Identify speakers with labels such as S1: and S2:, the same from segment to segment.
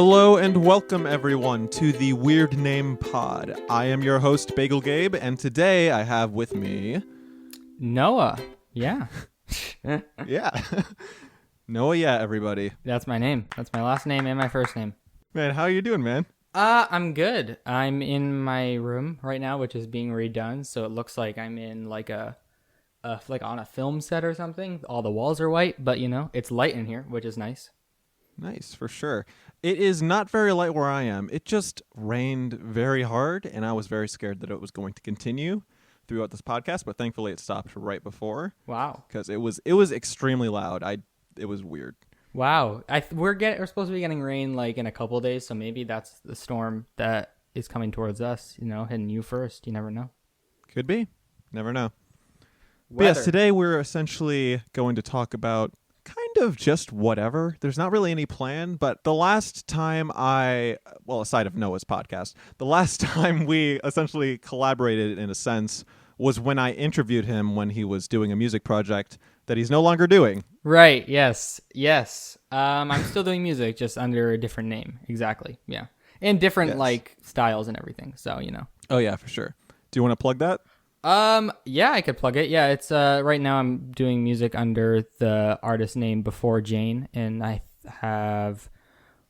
S1: Hello and welcome everyone to the Weird Name Pod. I am your host, Bagel Gabe, and today I have with me...
S2: Noah. Yeah.
S1: Yeah. Noah, yeah, everybody.
S2: That's my name. That's my last name and my first name.
S1: Man, how you doing, man?
S2: I'm good. I'm in my room right now, which is being redone, so it looks like I'm in like like on a film set or something. All the walls are white, but you know, it's light in here, which is nice.
S1: Nice, for sure. It is not very light where I am. It just rained very hard, and I was very scared that it was going to continue throughout this podcast, but thankfully it stopped right before.
S2: Wow.
S1: Because it was extremely loud. It was weird.
S2: Wow. We're supposed to be getting rain like in a couple days, so maybe that's the storm that is coming towards us, you know, hitting you first. You never know.
S1: Could be. Never know. But yes, today we're essentially going to talk about kind of just whatever. There's not really any plan, but the last time aside of Noah's podcast, the last time we essentially collaborated in a sense was when I interviewed him when he was doing a music project that he's no longer doing.
S2: Right. Yes. I'm still doing music, just under a different name. Exactly. Yeah. And different like styles and everything. So, you know.
S1: Oh yeah, for sure. Do you want to plug that?
S2: Yeah, I could plug it. Yeah, it's right now I'm doing music under the artist name Before Jane, and I have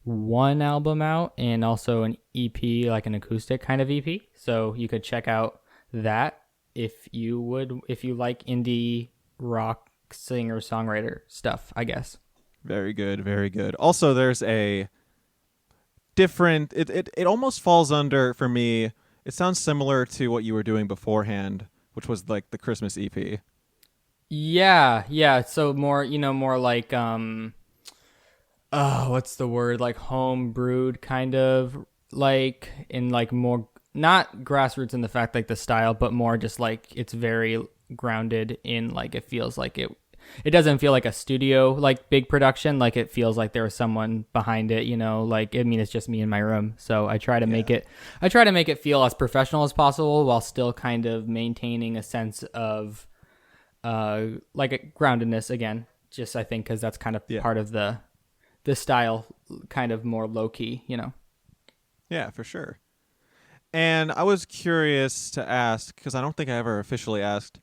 S2: one album out and also an EP, like an acoustic kind of EP. So you could check out that if you like indie rock singer-songwriter stuff, I guess.
S1: Very good, very good. Also, there's a different it almost falls under, for me, it sounds similar to what you were doing beforehand, which was like the Christmas EP.
S2: Yeah. So more like what's the word? Like home brewed kind of, like, in like more not grassroots in the fact like the style, but more just like it's very grounded in like it feels like it doesn't feel like a studio like big production, like it feels like there was someone behind it, you know, like I mean it's just me in my room. So I try to make it feel as professional as possible while still kind of maintaining a sense of like a groundedness again. Just I think cuz that's kind of part of the style, kind of more low key, you know.
S1: Yeah, for sure. And I was curious to ask, because I don't think I ever officially asked,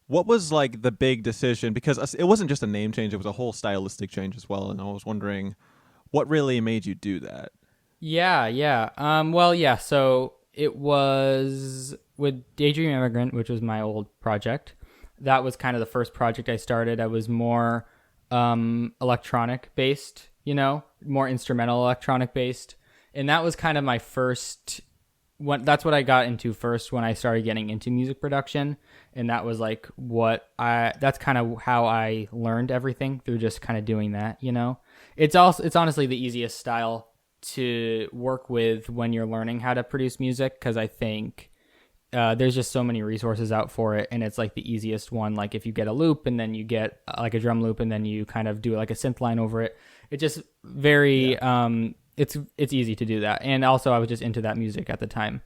S1: what was like the big decision? Because it wasn't just a name change, it was a whole stylistic change as well. And I was wondering what really made you do that?
S2: Yeah. Well, yeah. So it was with Daydream Immigrant, which was my old project. That was kind of the first project I started. I was more electronic based, you know, more instrumental electronic based. And that was kind of my first... that's what I got into first when I started getting into music production, and that was like that's kind of how I learned everything, through just kind of doing that, you know. It's honestly the easiest style to work with when you're learning how to produce music, because I think there's just so many resources out for it, and it's like the easiest one. Like if you get a loop and then you get like a drum loop and then you kind of do like a synth line over it, it just very It's easy to do that. And also I was just into that music at the time.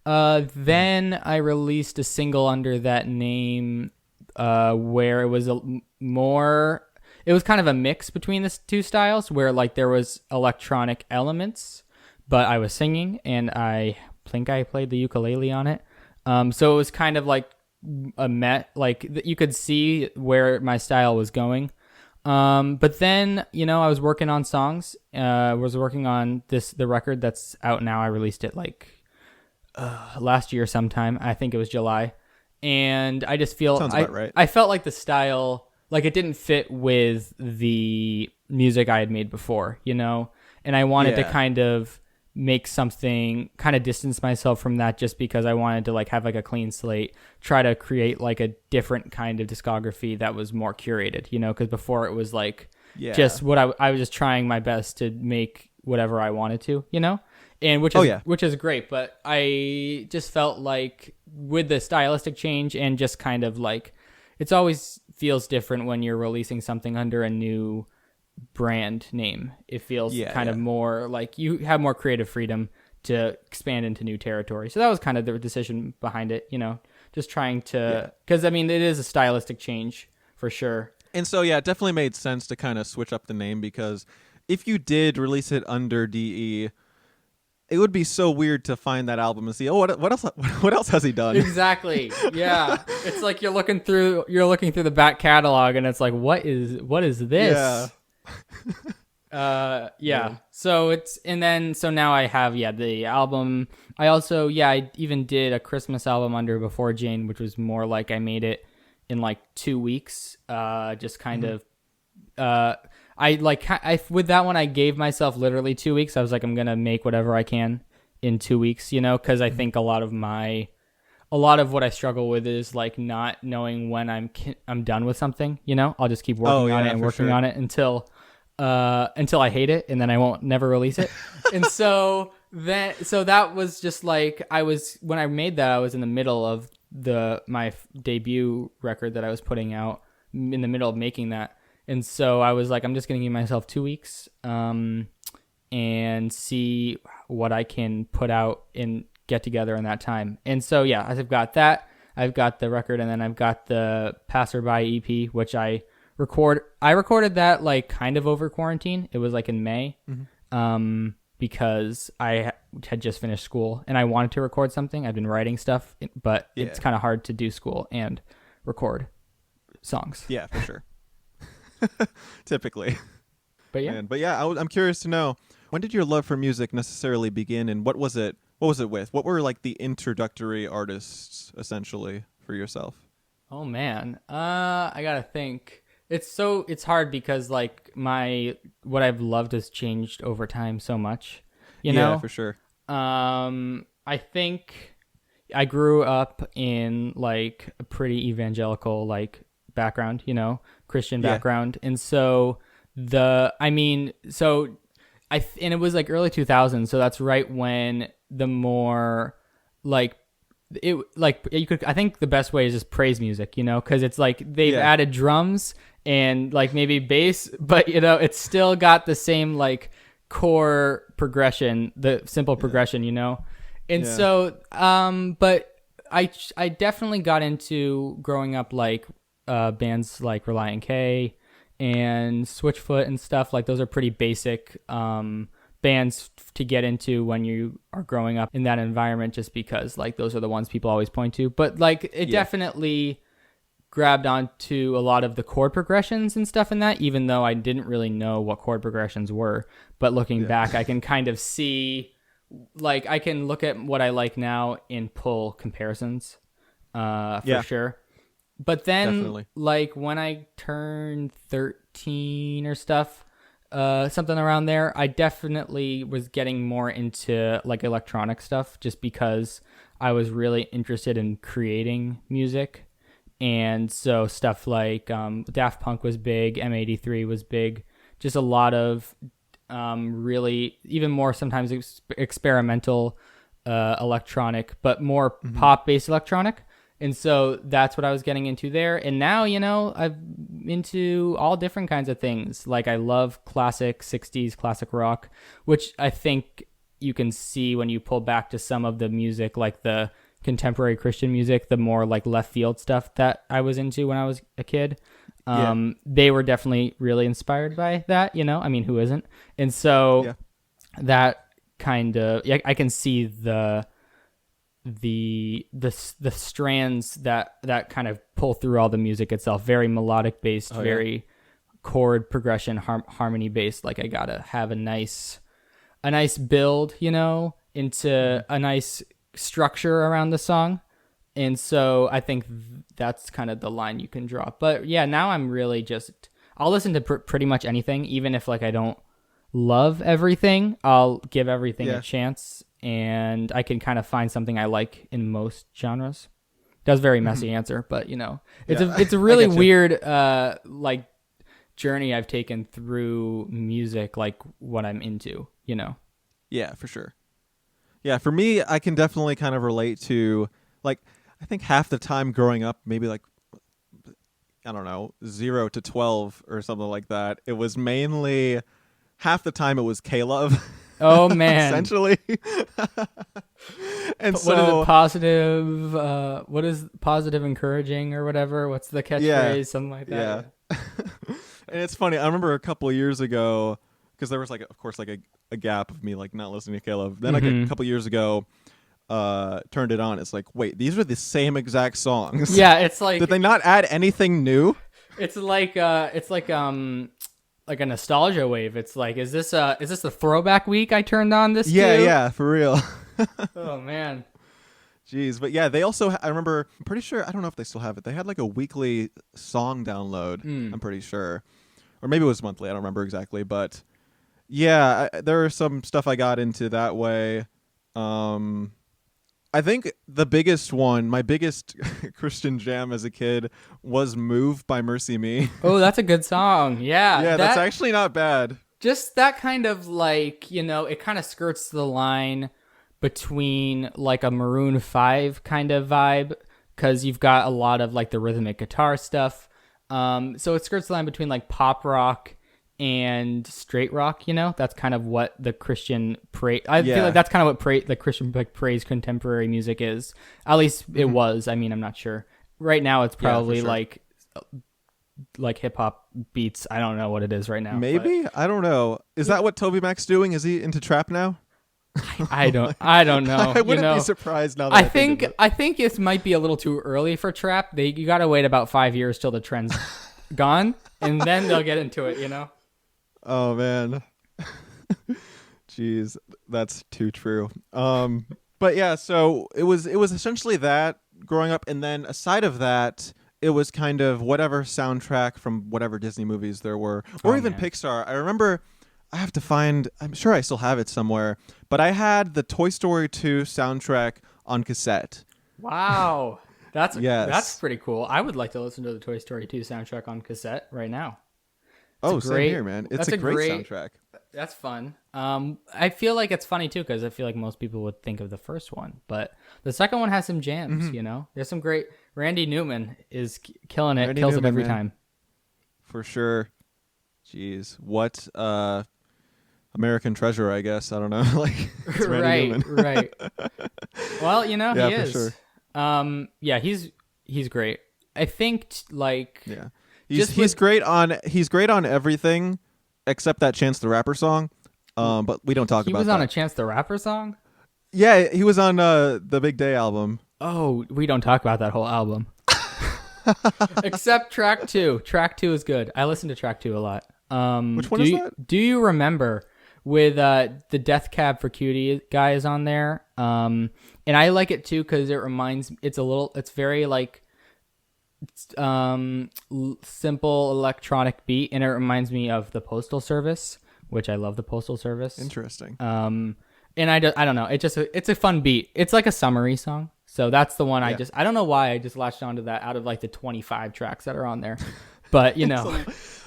S2: Then I released a single under that name where it was it was kind of a mix between the two styles, where like there was electronic elements, but I was singing, and I think I played the ukulele on it. So it was kind of like you could see where my style was going. But then, you know, I was working on songs. Was working on the record that's out now. I released it like last year sometime. I think it was July. And I just feel
S1: sounds about right.
S2: I felt like the style, like it didn't fit with the music I had made before, you know? And I wanted to kind of make something, kind of distance myself from that, just because I wanted to like have like a clean slate, try to create like a different kind of discography that was more curated, you know, because before it was like just what I was just trying my best to make whatever I wanted to, you know, and which is great. But I just felt like with the stylistic change and just kind of like, it's always feels different when you're releasing something under a new brand name. It feels kind of more like you have more creative freedom to expand into new territory. So that was kind of the decision behind it, you know, just trying to, because I mean, it is a stylistic change for sure.
S1: And so, yeah, it definitely made sense to kind of switch up the name, because if you did release it under DE, it would be so weird to find that album and see, oh, what else what else has he done?
S2: Exactly. Yeah. It's like you're looking through the back catalog and it's like what is
S1: Yeah.
S2: this? Yeah. So now I have the album. I also I even did a Christmas album under Before Jane, which was more like I made it in like 2 weeks. Just kind of I with that one I gave myself literally 2 weeks. I was like, I'm gonna make whatever I can in 2 weeks, because I think a lot of what I struggle with is like not knowing when I'm done with something. I'll just keep working on it and working on it until I hate it, and then I won't never release it. And so that was just like when I made that, I was in the middle of my debut record that I was putting out, in the middle of making that. And so I was like, I'm just going to give myself 2 weeks and see what I can put out and get together in that time. And so, I've got that. I've got the record, and then I've got the Passerby EP, which I recorded that like kind of over quarantine. It was like in May because I had just finished school and I wanted to record something. I've been writing stuff, but it's kind of hard to do school and record songs.
S1: Yeah, for sure. Typically.
S2: But yeah.
S1: I'm curious to know, when did your love for music necessarily begin, and what was it with? What were like the introductory artists essentially for yourself?
S2: Oh man. I got to think. It's hard because like what I've loved has changed over time so much, you know?
S1: Yeah, for sure.
S2: I think I grew up in like a pretty evangelical like background, Christian background. And so and it was like early 2000s. So that's right when the more like, I think the best way is just praise music, because it's like they've added drums and like maybe bass, but it's still got the same like core progression, the simple progression, and so but I definitely got into growing up like bands like Reliant K and Switchfoot and stuff. Like those are pretty basic bands to get into when you are growing up in that environment, just because like those are the ones people always point to. But like it definitely grabbed onto a lot of the chord progressions and stuff in that, even though I didn't really know what chord progressions were. But looking back, I can kind of see, like I can look at what I like now and pull comparisons for sure. But then like when I turned 13 or stuff, something around there, I definitely was getting more into like electronic stuff, just because I was really interested in creating music. And so stuff like Daft Punk was big, M83 was big, just a lot of really even more sometimes experimental electronic, but more pop-based electronic. And so that's what I was getting into there. And now, I'm into all different kinds of things. Like I love classic 60s, classic rock, which I think you can see when you pull back to some of the music, like the contemporary Christian music, the more like left field stuff that I was into when I was a kid. They were definitely really inspired by that, I mean, who isn't? And so that kind of, I can see the strands that kind of pull through all the music itself. Very melodic based, very chord progression, harmony based. Like I gotta have a nice build, into a nice structure around the song. And so I think that's kind of the line you can draw. But now I'm really I'll listen to pretty much anything, even if like I don't love everything. I'll give everything a chance, and I can kind of find something I like in most genres. That's a very messy answer, but it's a really weird like journey I've taken through music, like what I'm into,
S1: Yeah, for sure. Yeah, for me, I can definitely kind of relate to, like, I think half the time growing up, maybe like, I don't know, 0 to 12 or something like that, it was mainly, half the time it was K-Love.
S2: Oh, man.
S1: Essentially. And
S2: what is it, positive, what is positive encouraging or whatever? What's the catchphrase? Something like that.
S1: Yeah. And it's funny, I remember a couple of years ago, because there was like, of course, like a gap of me like not listening to Caleb. Then like a couple years ago, turned it on. It's like, wait, these are the same exact songs.
S2: Yeah, it's like
S1: did they not add anything new?
S2: it's like a nostalgia wave. It's like, is this the throwback week I turned on this
S1: Yeah,
S2: to?
S1: yeah, for real.
S2: Oh man.
S1: Jeez, but yeah, they also I remember. I'm pretty sure. I don't know if they still have it. They had like a weekly song download. I'm pretty sure, or maybe it was monthly. I don't remember exactly, but yeah, there was some stuff I got into that way. I think the biggest one, my biggest Christian jam as a kid, was "Move" by Mercy Me.
S2: Oh, that's a good song. Yeah,
S1: Yeah, that's actually not bad.
S2: Just that kind of like, it kind of skirts the line between like a Maroon 5 kind of vibe, because you've got a lot of like the rhythmic guitar stuff. So it skirts the line between like pop rock and straight rock. That's kind of what the Christian praise. I feel like that's kind of what the Christian like praise contemporary music is. At least it was. I mean, I'm not sure. Right now, it's probably like hip hop beats. I don't know what it is right now.
S1: Maybe, I don't know. Is that what Toby Mac's doing? Is he into trap now?
S2: I don't know.
S1: I wouldn't be surprised now. That
S2: I think it might be a little too early for trap. You got to wait about 5 years till the trend's gone, and then they'll get into it.
S1: Oh man, jeez, that's too true. But yeah, so it was essentially that growing up, and then aside of that, it was kind of whatever soundtrack from whatever Disney movies there were, or even Pixar. I remember. I have to find. I'm sure I still have it somewhere, but I had the Toy Story 2 soundtrack on cassette.
S2: Wow, that's pretty cool. I would like to listen to the Toy Story 2 soundtrack on cassette right now.
S1: Same here, man. It's a great soundtrack.
S2: That's fun. I feel like it's funny too, because I feel like most people would think of the first one, but the second one has some jams. There's some great. Randy Newman is killing it. Kills it every time.
S1: For sure. Jeez, what American treasure, I guess. I don't know. Like, it's Randy Newman.
S2: Right. Well, he is.
S1: For sure.
S2: Yeah, he's great. I think
S1: yeah, he's great on everything except that Chance the Rapper song. But we don't talk about that. He
S2: was on a Chance the Rapper song?
S1: Yeah, he was on the Big Day album.
S2: Oh, we don't talk about that whole album. Except track 2. Track 2 is good. I listen to track 2 a lot.
S1: Which one is that?
S2: Do you remember with the Death Cab for Cutie guy is on there? And I like it too because it's very like simple electronic beat, and it reminds me of the Postal Service, which I love the Postal Service.
S1: Interesting.
S2: And I don't know. It's a fun beat. It's like a summary song. So that's the one I don't know why I just latched onto that out of like the 25 tracks that are on there. But,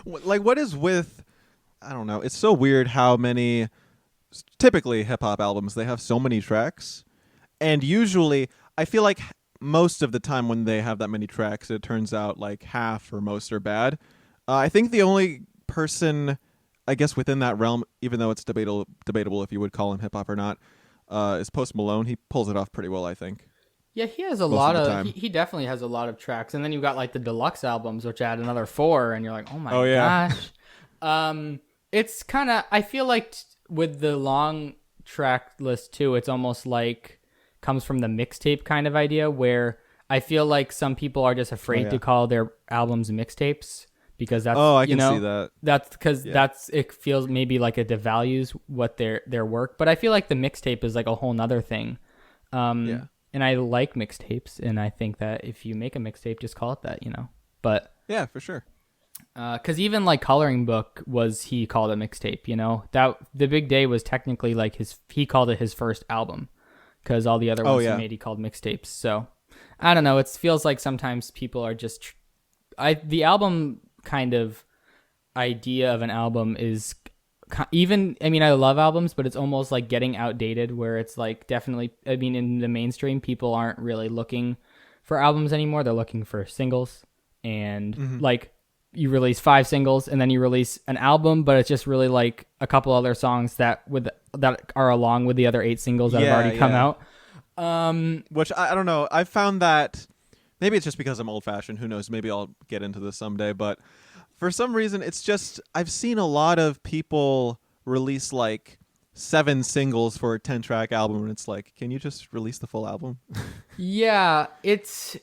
S1: like what is with, I don't know. It's so weird how many, typically hip hop albums, they have so many tracks. And usually I feel like most of the time when they have that many tracks, it turns out like half or most are bad. I think the only person, I guess, within that realm, even though it's debatable if you would call him hip hop or not, is Post Malone. He pulls it off pretty well, I think.
S2: Yeah, he has a lot of. He definitely has a lot of tracks, and then you've got like the deluxe albums, which add another 4, and you're like, oh my gosh. It's kind of. I feel like with the long track list too, it's almost like comes from the mixtape kind of idea, where I feel like some people are just afraid to call their albums mixtapes because that's.
S1: Oh, I can see that.
S2: That's because it feels maybe like it devalues what their work, but I feel like the mixtape is like a whole nother thing. And I like mixtapes, and I think that if you make a mixtape, just call it that, But
S1: yeah, for sure.
S2: Because even like Coloring Book he called it mixtape, that The Big Day was technically like he called it his first album, because all the other ones he made he called mixtapes. So I don't know. It feels like sometimes people are just the album kind of idea of an album is. I love albums, but it's almost like getting outdated, where it's like definitely, in the mainstream, people aren't really looking for albums anymore. They're looking for singles, and like you release 5 singles and then you release an album, but it's just really like a couple other songs that are along with the other 8 singles that have already come out.
S1: Which I don't know. I found that maybe it's just because I'm old fashioned. Who knows? Maybe I'll get into this someday, but for some reason, it's just I've seen a lot of people release like 7 singles for a 10-track album, and it's like, can you just release the full album?
S2: Yeah, it's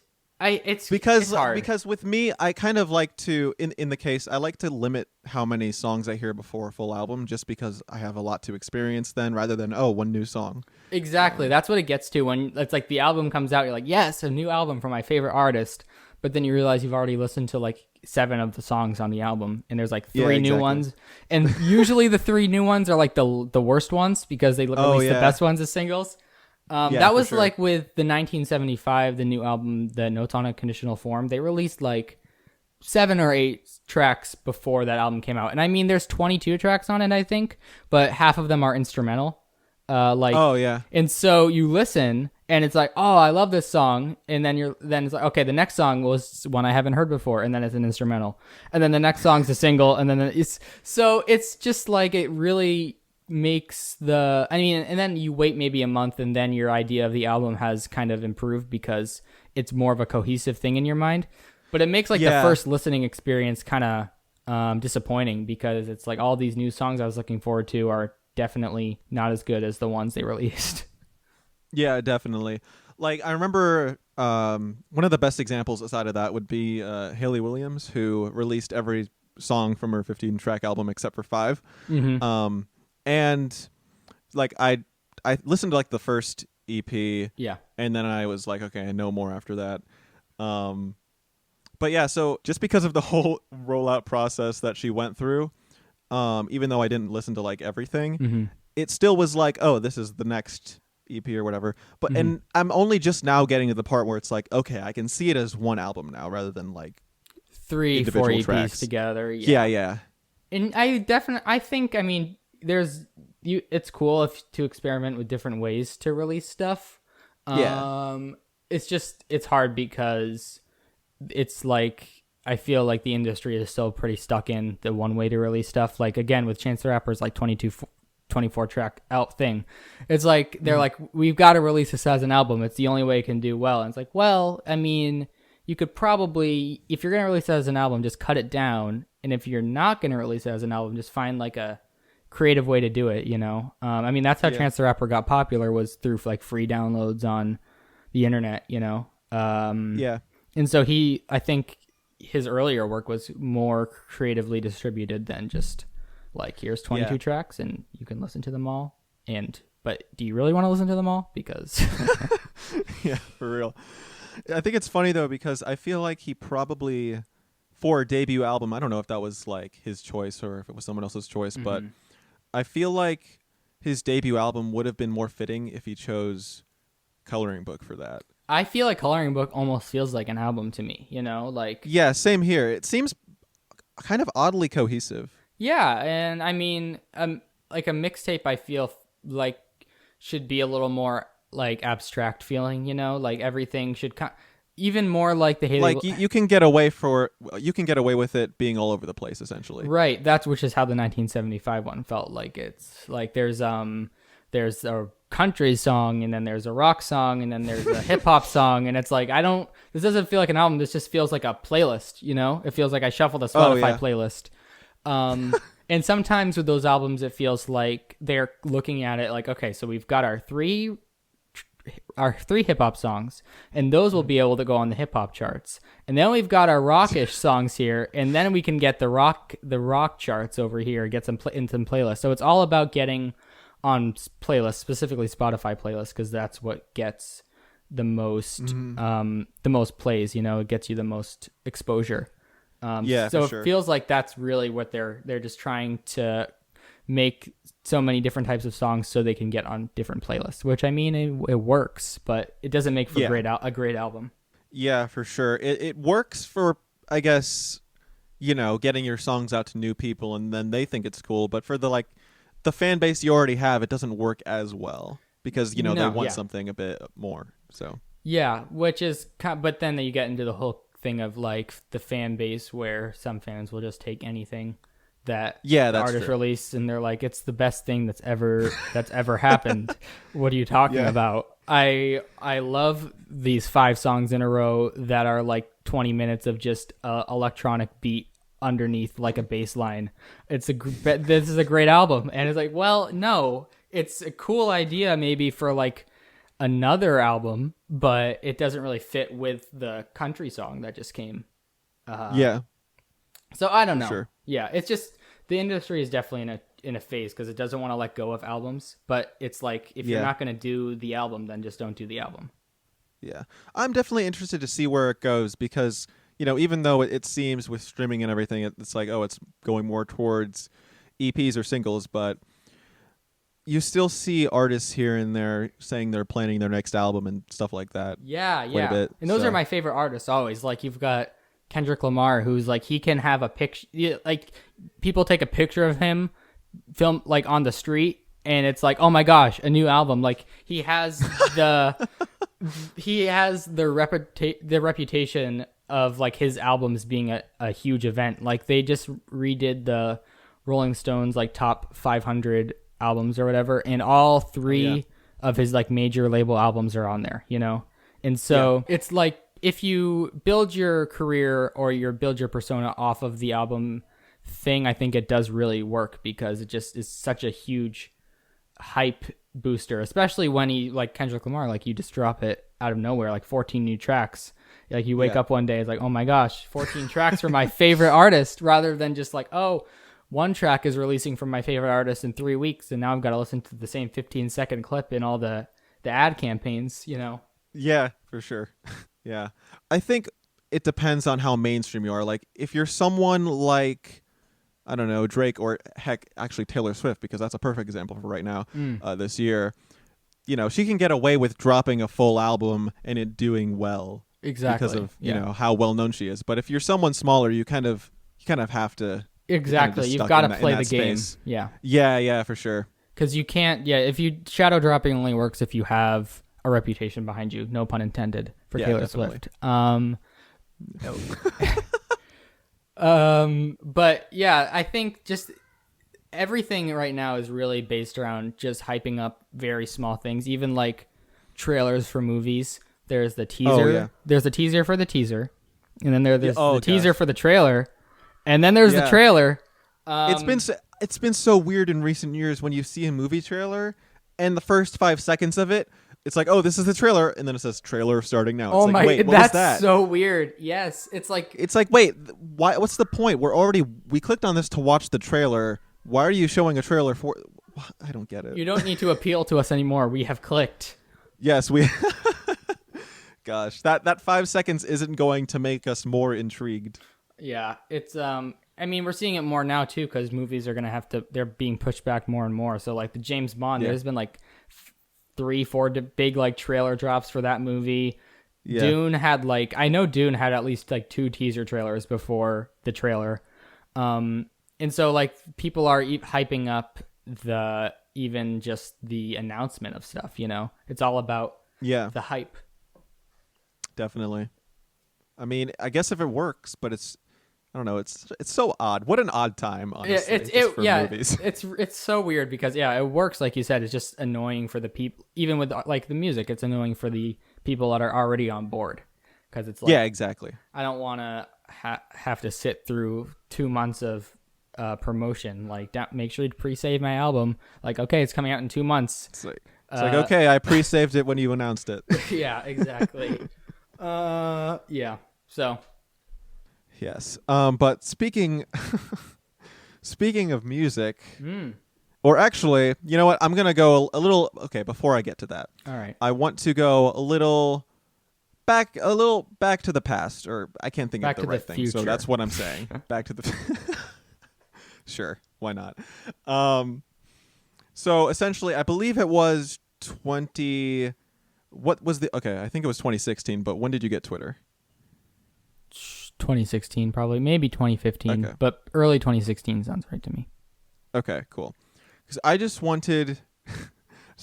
S1: because
S2: hard.
S1: because with me, I kind of like to in the case, I like to limit how many songs I hear before a full album, just because I have a lot to experience then, rather than one new song.
S2: Exactly. That's what it gets to when it's like the album comes out. You're like, yes, a new album from my favorite artist. But then you realize you've already listened to like 7 of the songs on the album, and there's like 3 new ones. And usually the 3 new ones are like the worst ones because they release the best ones as singles. That was
S1: sure.
S2: like with the 1975, the new album, the Notes on a Conditional Form. They released like 7 or 8 tracks before that album came out. And I mean, there's 22 tracks on it, I think, but half of them are instrumental. And so you listen and it's like, oh, I love this song. And then it's like, okay, the next song was one I haven't heard before. And then it's an instrumental. And then the next song's a single. And then it's just like, it really makes and then you wait maybe a month and then your idea of the album has kind of improved because it's more of a cohesive thing in your mind. But it makes like the first listening experience kind of disappointing because it's like all these new songs I was looking forward to are definitely not as good as the ones they released.
S1: Yeah, definitely. Like, I remember one of the best examples aside of that would be Hayley Williams, who released every song from her 15-track album except for 5.
S2: Mm-hmm.
S1: And like I listened to like the first EP, and then I was like, okay, I know more after that. But yeah, so just because of the whole rollout process that she went through, even though I didn't listen to like everything,
S2: Mm-hmm.
S1: it still was like, oh, this is the next EP or whatever. But and I'm only just now getting to the part where it's like, okay, I can see it as one album now rather than like
S2: 3-4 EPs
S1: tracks
S2: together.
S1: Yeah. And
S2: I think, I mean, it's cool to experiment with different ways to release stuff. It's hard because it's like, I feel like the industry is still pretty stuck in the one way to release stuff. Like, again, with Chance the Rapper's like 24 track out thing. It's like, they're like, we've got to release this as an album. It's the only way it can do well. And it's like, well, I mean, you could probably, if you're going to release it as an album, just cut it down. And if you're not going to release it as an album, just find like a creative way to do it, you know? I mean, that's how Chance the Rapper got popular, was through like free downloads on the internet, you know? And so I think his earlier work was more creatively distributed than just like, here's 22 tracks and you can listen to them all. But do you really want to listen to them all? Because
S1: yeah, for real. I think it's funny though, because I feel like he probably, for a debut album, I don't know if that was like his choice or if it was someone else's choice, but I feel like his debut album would have been more fitting if he chose Coloring Book for that.
S2: I feel like Coloring Book almost feels like an album to me, you know, like.
S1: Yeah, same here. It seems kind of oddly cohesive.
S2: Yeah, and I mean, like a mixtape, I feel like should be a little more like abstract feeling, you know, like everything should even more like the Hayley.
S1: Like you can get away with it being all over the place, essentially.
S2: Right. Which is how the 1975 one felt. Like, it's like there's a country song, and then there's a rock song, and then there's a hip hop song, and it's like, this doesn't feel like an album. This just feels like a playlist, you know? It feels like I shuffled a Spotify playlist. And sometimes with those albums, it feels like they're looking at it like, okay, so we've got our three hip hop songs, and those will be able to go on the hip hop charts. And then we've got our rockish songs here, and then we can get the rock charts over here, get some in some playlists. So it's all about getting on playlists, specifically Spotify playlists, because that's what gets the most plays. You know, it gets you the most exposure. So it feels like that's really what they're just trying to make so many different types of songs so they can get on different playlists, which, I mean, it works, but it doesn't make for a great album.
S1: Yeah, for sure. It works for, I guess, you know, getting your songs out to new people and then they think it's cool, but for the fan base you already have, it doesn't work as well because, you know, they want something a bit more. So
S2: yeah, which is but then you get into the whole thing of like the fan base where some fans will just take anything that the artist released and they're like, it's the best thing that's ever happened. What are you talking about? I love these 5 songs in a row that are like 20 minutes of just electronic beat underneath like a bass line. This is a great album. And it's like, well, no, it's a cool idea maybe for like another album, but it doesn't really fit with the country song that just came.
S1: Yeah.
S2: So I don't know.
S1: Sure.
S2: Yeah, it's just the industry is definitely in a phase because it doesn't want to let go of albums. But it's like if you're not going to do the album, then just don't do the album.
S1: Yeah, I'm definitely interested to see where it goes because, even though it seems with streaming and everything, it's like, oh, it's going more towards EPs or singles, but you still see artists here and there saying they're planning their next album and stuff like that.
S2: Yeah,
S1: quite a bit,
S2: and those are my favorite artists always. Like you've got Kendrick Lamar, who's like, he can have a picture, like people take a picture of him film like on the street and it's like, oh my gosh, a new album. Like he has the reputation of like his albums being a huge event. Like they just redid the Rolling Stones like top 500 albums or whatever, and all three of his like major label albums are on there, and so it's like if you build your career or build your persona off of the album thing, I think it does really work because it just is such a huge hype booster, especially when he like Kendrick Lamar, like you just drop it out of nowhere, like 14 new tracks. Like you wake up one day, it's like, oh my gosh, 14 tracks for my favorite artist, rather than just like, oh, one track is releasing from my favorite artist in 3 weeks, and now I've got to listen to the same 15-second clip in all the ad campaigns,
S1: Yeah, for sure. Yeah. I think it depends on how mainstream you are. Like, if you're someone like, I don't know, Drake or heck, actually Taylor Swift, because that's a perfect example for right now, this year, she can get away with dropping a full album and it doing well.
S2: Exactly.
S1: Because of, how well known she is. But if you're someone smaller, you kind of have to.
S2: Exactly. You've got to play the game.
S1: Space.
S2: Yeah.
S1: Yeah, for sure.
S2: Because you can't, if you shadow dropping only works if you have a reputation behind you. No pun intended for Taylor
S1: definitely.
S2: Swift. But yeah, I think just everything right now is really based around just hyping up very small things, even like trailers for movies. There's the teaser.
S1: Oh, yeah.
S2: There's the teaser for the teaser. And then there's the teaser for the trailer. And then there's the trailer.
S1: It's been so weird in recent years when you see a movie trailer and the first 5 seconds of it, it's like, oh, this is the trailer, and then it says trailer starting now. It's
S2: oh
S1: like,
S2: my,
S1: wait, what
S2: that's
S1: was that?
S2: so weird. Yes, it's like,
S1: wait, why? What's the point? We clicked on this to watch the trailer. Why are you showing a trailer for? I don't get it.
S2: You don't need to appeal to us anymore. We have clicked.
S1: Yes, we. Gosh, that 5 seconds isn't going to make us more intrigued.
S2: Yeah, it's I mean, we're seeing it more now too because movies are gonna they're being pushed back more and more. So like the James Bond, there's been like 3-4 big like trailer drops for that movie. Yeah. Dune had I know Dune had at least like 2 teaser trailers before the trailer, and so like people are hyping up even just the announcement of stuff. It's all about the hype.
S1: Definitely. I mean, I guess if it works, but I don't know. It's so odd. What an odd time, honestly. For movies.
S2: It's so weird because it works like you said. It's just annoying for the people. Even with like the music, it's annoying for the people that are already on board because it's like
S1: exactly.
S2: I don't want to have to sit through 2 months of promotion. Like make sure you pre-save my album. Like okay, it's coming out in 2 months.
S1: It's like okay, I pre-saved it when you announced it.
S2: Yeah, exactly. Yeah. So.
S1: Yes. But speaking of music, or actually, you know what? I'm going to go a little, okay, before I get to that.
S2: All right.
S1: I want to go a little back to the past, or I can't think of the right thing. So that's what I'm saying. Back to the Sure, why not? So essentially, I believe it was okay, I think it was 2016, but when did you get Twitter?
S2: 2016 probably, maybe 2015, but early 2016 sounds right to me.
S1: Okay, cool. Because I just wanted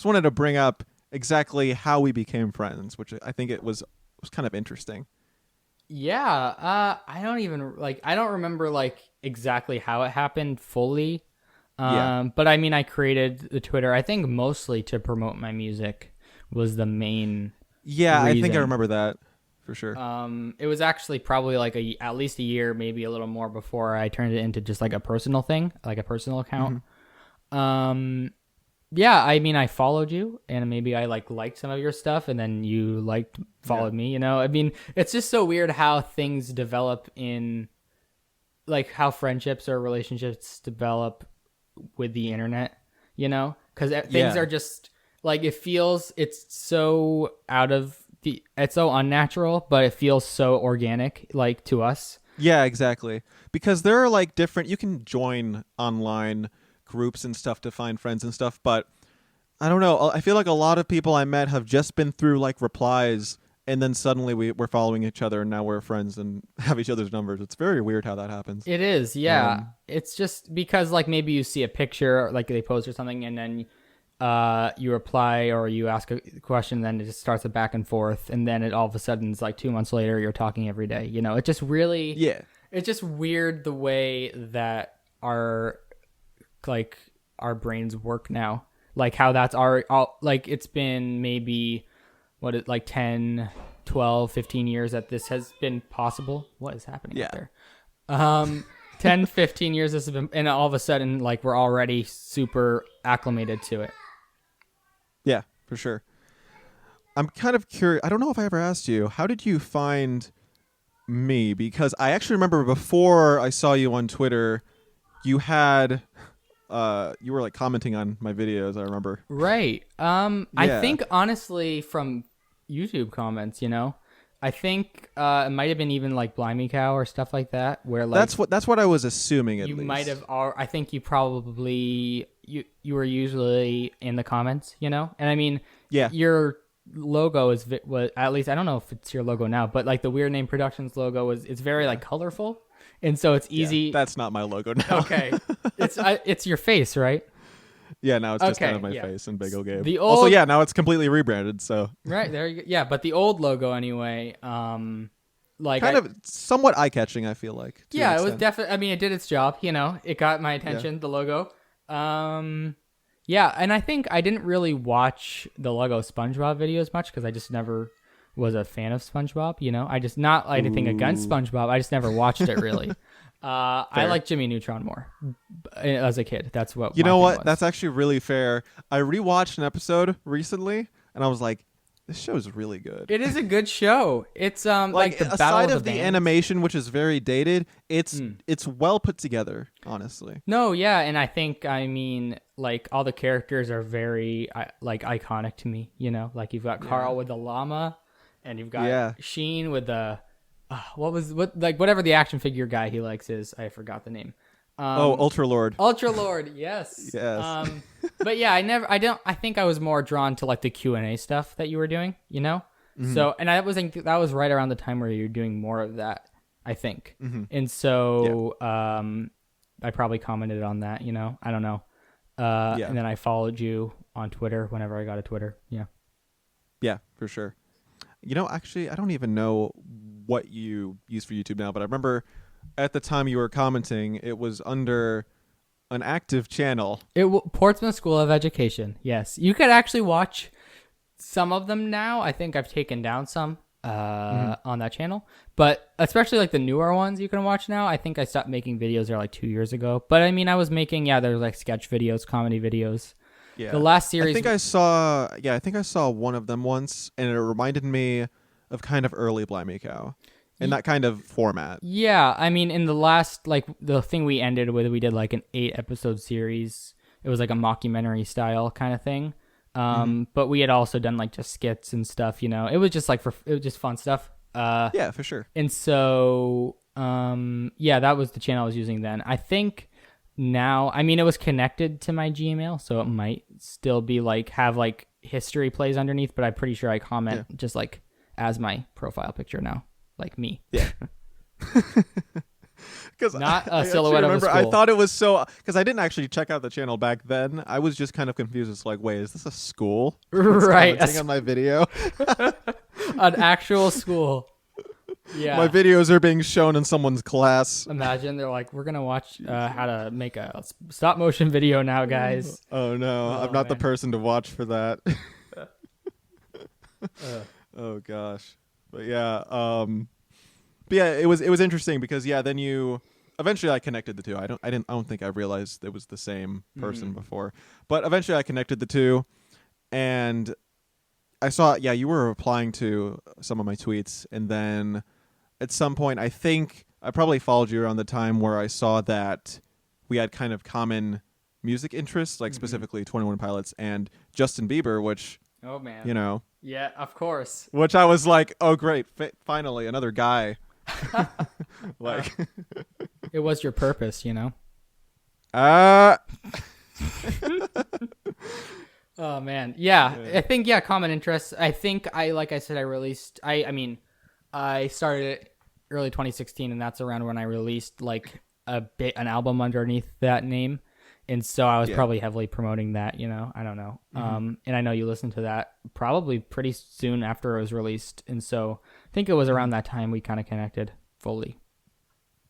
S1: to bring up exactly how we became friends, which I think it was kind of interesting.
S2: Yeah, I don't remember exactly how it happened fully. But I mean, I created the Twitter, I think mostly to promote my music was the main reason.
S1: I think I remember that. for sure.
S2: It was actually probably like at least a year, maybe a little more before I turned it into just like a personal thing, like a personal account. Yeah, I mean, I followed you and maybe I liked some of your stuff and then you followed me, I mean, it's just so weird how things develop in like how friendships or relationships develop with the internet, because things are just like, it's so it's so unnatural, but it feels so organic, like to us.
S1: Yeah, exactly. Because there are like you can join online groups and stuff to find friends and stuff, but I don't know. I feel like a lot of people I met have just been through like replies, and then suddenly we're following each other and now we're friends and have each other's numbers. It's very weird how that happens.
S2: It is, yeah. It's just because like maybe you see a picture, like they post or something, and then you reply or you ask a question, then it just starts a back and forth, and then it all of a sudden is like 2 months later you're talking every day. It just really it's just weird the way that our brains work now. Like how that's like it's been maybe 10, 12, 15 years that this has been possible. What is happening out there? 10, 15 years this has been, and all of a sudden like we're already super acclimated to it.
S1: Yeah, for sure. I'm kind of curious. I don't know if I ever asked you, how did you find me? Because I actually remember before I saw you on Twitter, you had you were like commenting on my videos, I remember.
S2: Right. I think honestly from YouTube comments, I think it might have been even like Blimey Cow or stuff like that, where like
S1: that's what I was assuming. At
S2: you
S1: least.
S2: might have. I think you probably you were usually in the comments, and I mean, your logo was at least I don't know if it's your logo now, but like the Weird Name Productions logo it's very like colorful, and so it's easy.
S1: Yeah, that's not my logo now.
S2: Okay, it's your face, right?
S1: Yeah, now it's just kind of my face and BAGEL GABE. Now it's completely rebranded. So
S2: right there, you go. Yeah, but the old logo anyway, like
S1: kind of somewhat eye catching. I feel like.
S2: Yeah, it was definitely. I mean, it did its job. It got my attention. The logo. Yeah, and I think I didn't really watch the Lego SpongeBob videos much because I just never was a fan of SpongeBob. I just not anything against SpongeBob. I just never watched it really. I like Jimmy Neutron more as a kid. That's what
S1: you know. What? Was. That's actually really fair. I rewatched an episode recently, and I was like, "This show is really good."
S2: It is a good show. It's like the
S1: aside of the animation, which is very dated, it's well put together. Honestly.
S2: No, yeah, and I think like all the characters are very like iconic to me. Like you've got Carl with the llama, and you've got Sheen with the. Whatever the action figure guy he likes is, I forgot the name.
S1: Ultra Lord.
S2: Ultra Lord, yes.
S1: Yes.
S2: But yeah, I think I was more drawn to like the Q&A stuff that you were doing, Mm-hmm. So, and that was right around the time where you're doing more of that, I think. Mm-hmm. And so, I probably commented on that, I don't know. And then I followed you on Twitter whenever I got a Twitter. Yeah.
S1: Yeah, for sure. Actually, I don't even know what you use for YouTube now, but I remember at the time you were commenting, it was under an active channel.
S2: Portsmouth School of Education. Yes, you could actually watch some of them now. I think I've taken down some on that channel, but especially like the newer ones you can watch now. I think I stopped making videos there like 2 years ago, but I mean, I was making there was like sketch videos, comedy videos. Yeah. The last series.
S1: I think I saw one of them once, and it reminded me of kind of early Blimey Cow, in that kind of format.
S2: Yeah, I mean, in the last the thing we ended with, we did like an 8-episode series. It was like a mockumentary style kind of thing. But we had also done like just skits and stuff. It was just it was just fun stuff.
S1: Yeah, for sure.
S2: And so, that was the channel I was using then. I think. Now, I mean, it was connected to my Gmail, so it might still be have history plays underneath, but I'm pretty sure I comment just as my profile picture now, like me.
S1: Yeah. Because
S2: not a silhouette of a school.
S1: I thought it was because I didn't actually check out the channel back then. I was just kind of confused. It's like, wait, is this a school?
S2: Right.
S1: On my video.
S2: An actual school. Yeah,
S1: my videos are being shown in someone's class.
S2: Imagine they're like, we're gonna watch how to make a stop motion video now, guys.
S1: Oh no, I'm not the person to watch for that. Oh gosh, But yeah, it was interesting because then you eventually I connected the two. I don't think I realized it was the same person before, but eventually I connected the two, and I saw you were replying to some of my tweets, and then at some point I think I probably followed you around the time where I saw that we had kind of common music interests, like specifically 21 Pilots and Justin Bieber, which
S2: Oh man. Yeah, of course.
S1: which I was like, oh great, finally another guy. Like
S2: It was your purpose,
S1: uh
S2: Oh man. Yeah. I think common interests. I think like I said, I started it early 2016, and that's around when I released like an album underneath that name. And so I was probably heavily promoting that, I don't know. And I know you listened to that probably pretty soon after it was released. And so I think it was around that time we kind of connected fully.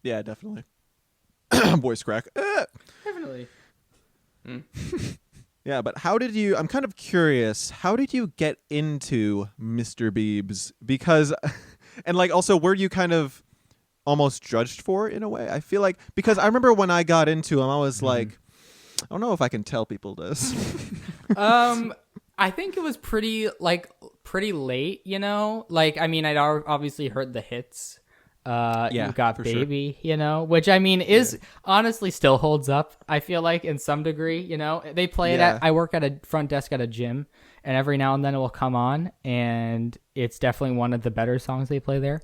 S1: Yeah, definitely. Voice crack.
S2: Definitely.
S1: Yeah, but I'm kind of curious, how did you get into Mr. Biebs? Because, and like also, were you kind of almost judged for it in a way? I feel like, because I remember when I got into him, I was like, I don't know if I can tell people this.
S2: I think it was pretty late, Like, I'd obviously heard the hits. You Got Baby, sure. Which is honestly still holds up. I feel like in some degree, they play it I work at a front desk at a gym, and every now and then it will come on, and it's definitely one of the better songs they play there.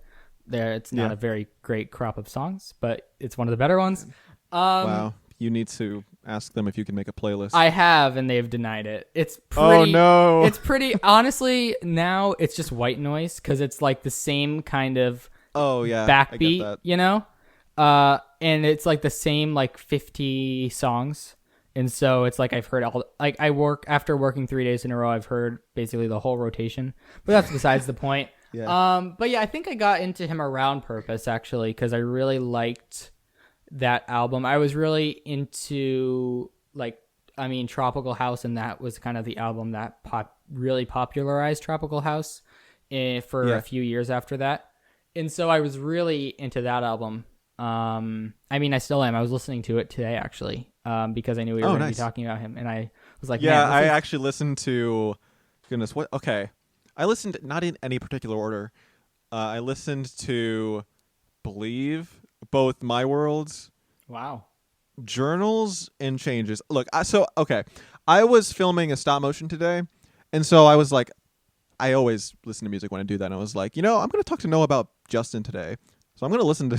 S2: It's not a very great crop of songs, but it's one of the better ones.
S1: Wow. You need to ask them if you can make a playlist.
S2: I have, and they've denied it. It's pretty,
S1: oh no.
S2: It's pretty, honestly, now it's just white noise, because it's like the same kind of backbeat, and it's like the same like 50 songs, and so it's like I've heard after working 3 days in a row, I've heard basically the whole rotation, but that's besides the point. But I think I got into him around purpose, actually, because I really liked that album. I was really into Tropical House, and that was kind of the album that really popularized Tropical House for a few years after that. And so I was really into that album. I still am. I was listening to it today, actually, because I knew we were going to be talking about him. And I was like,
S1: I actually listened to, goodness, what? Okay. I listened, not in any particular order. I listened to Believe, both My Worlds.
S2: Wow.
S1: Journals, and Changes. Look, I was filming a stop motion today. And so I was like, I always listen to music when I do that. And I was like, I'm going to talk to Noah about Justin today. So I'm going to listen to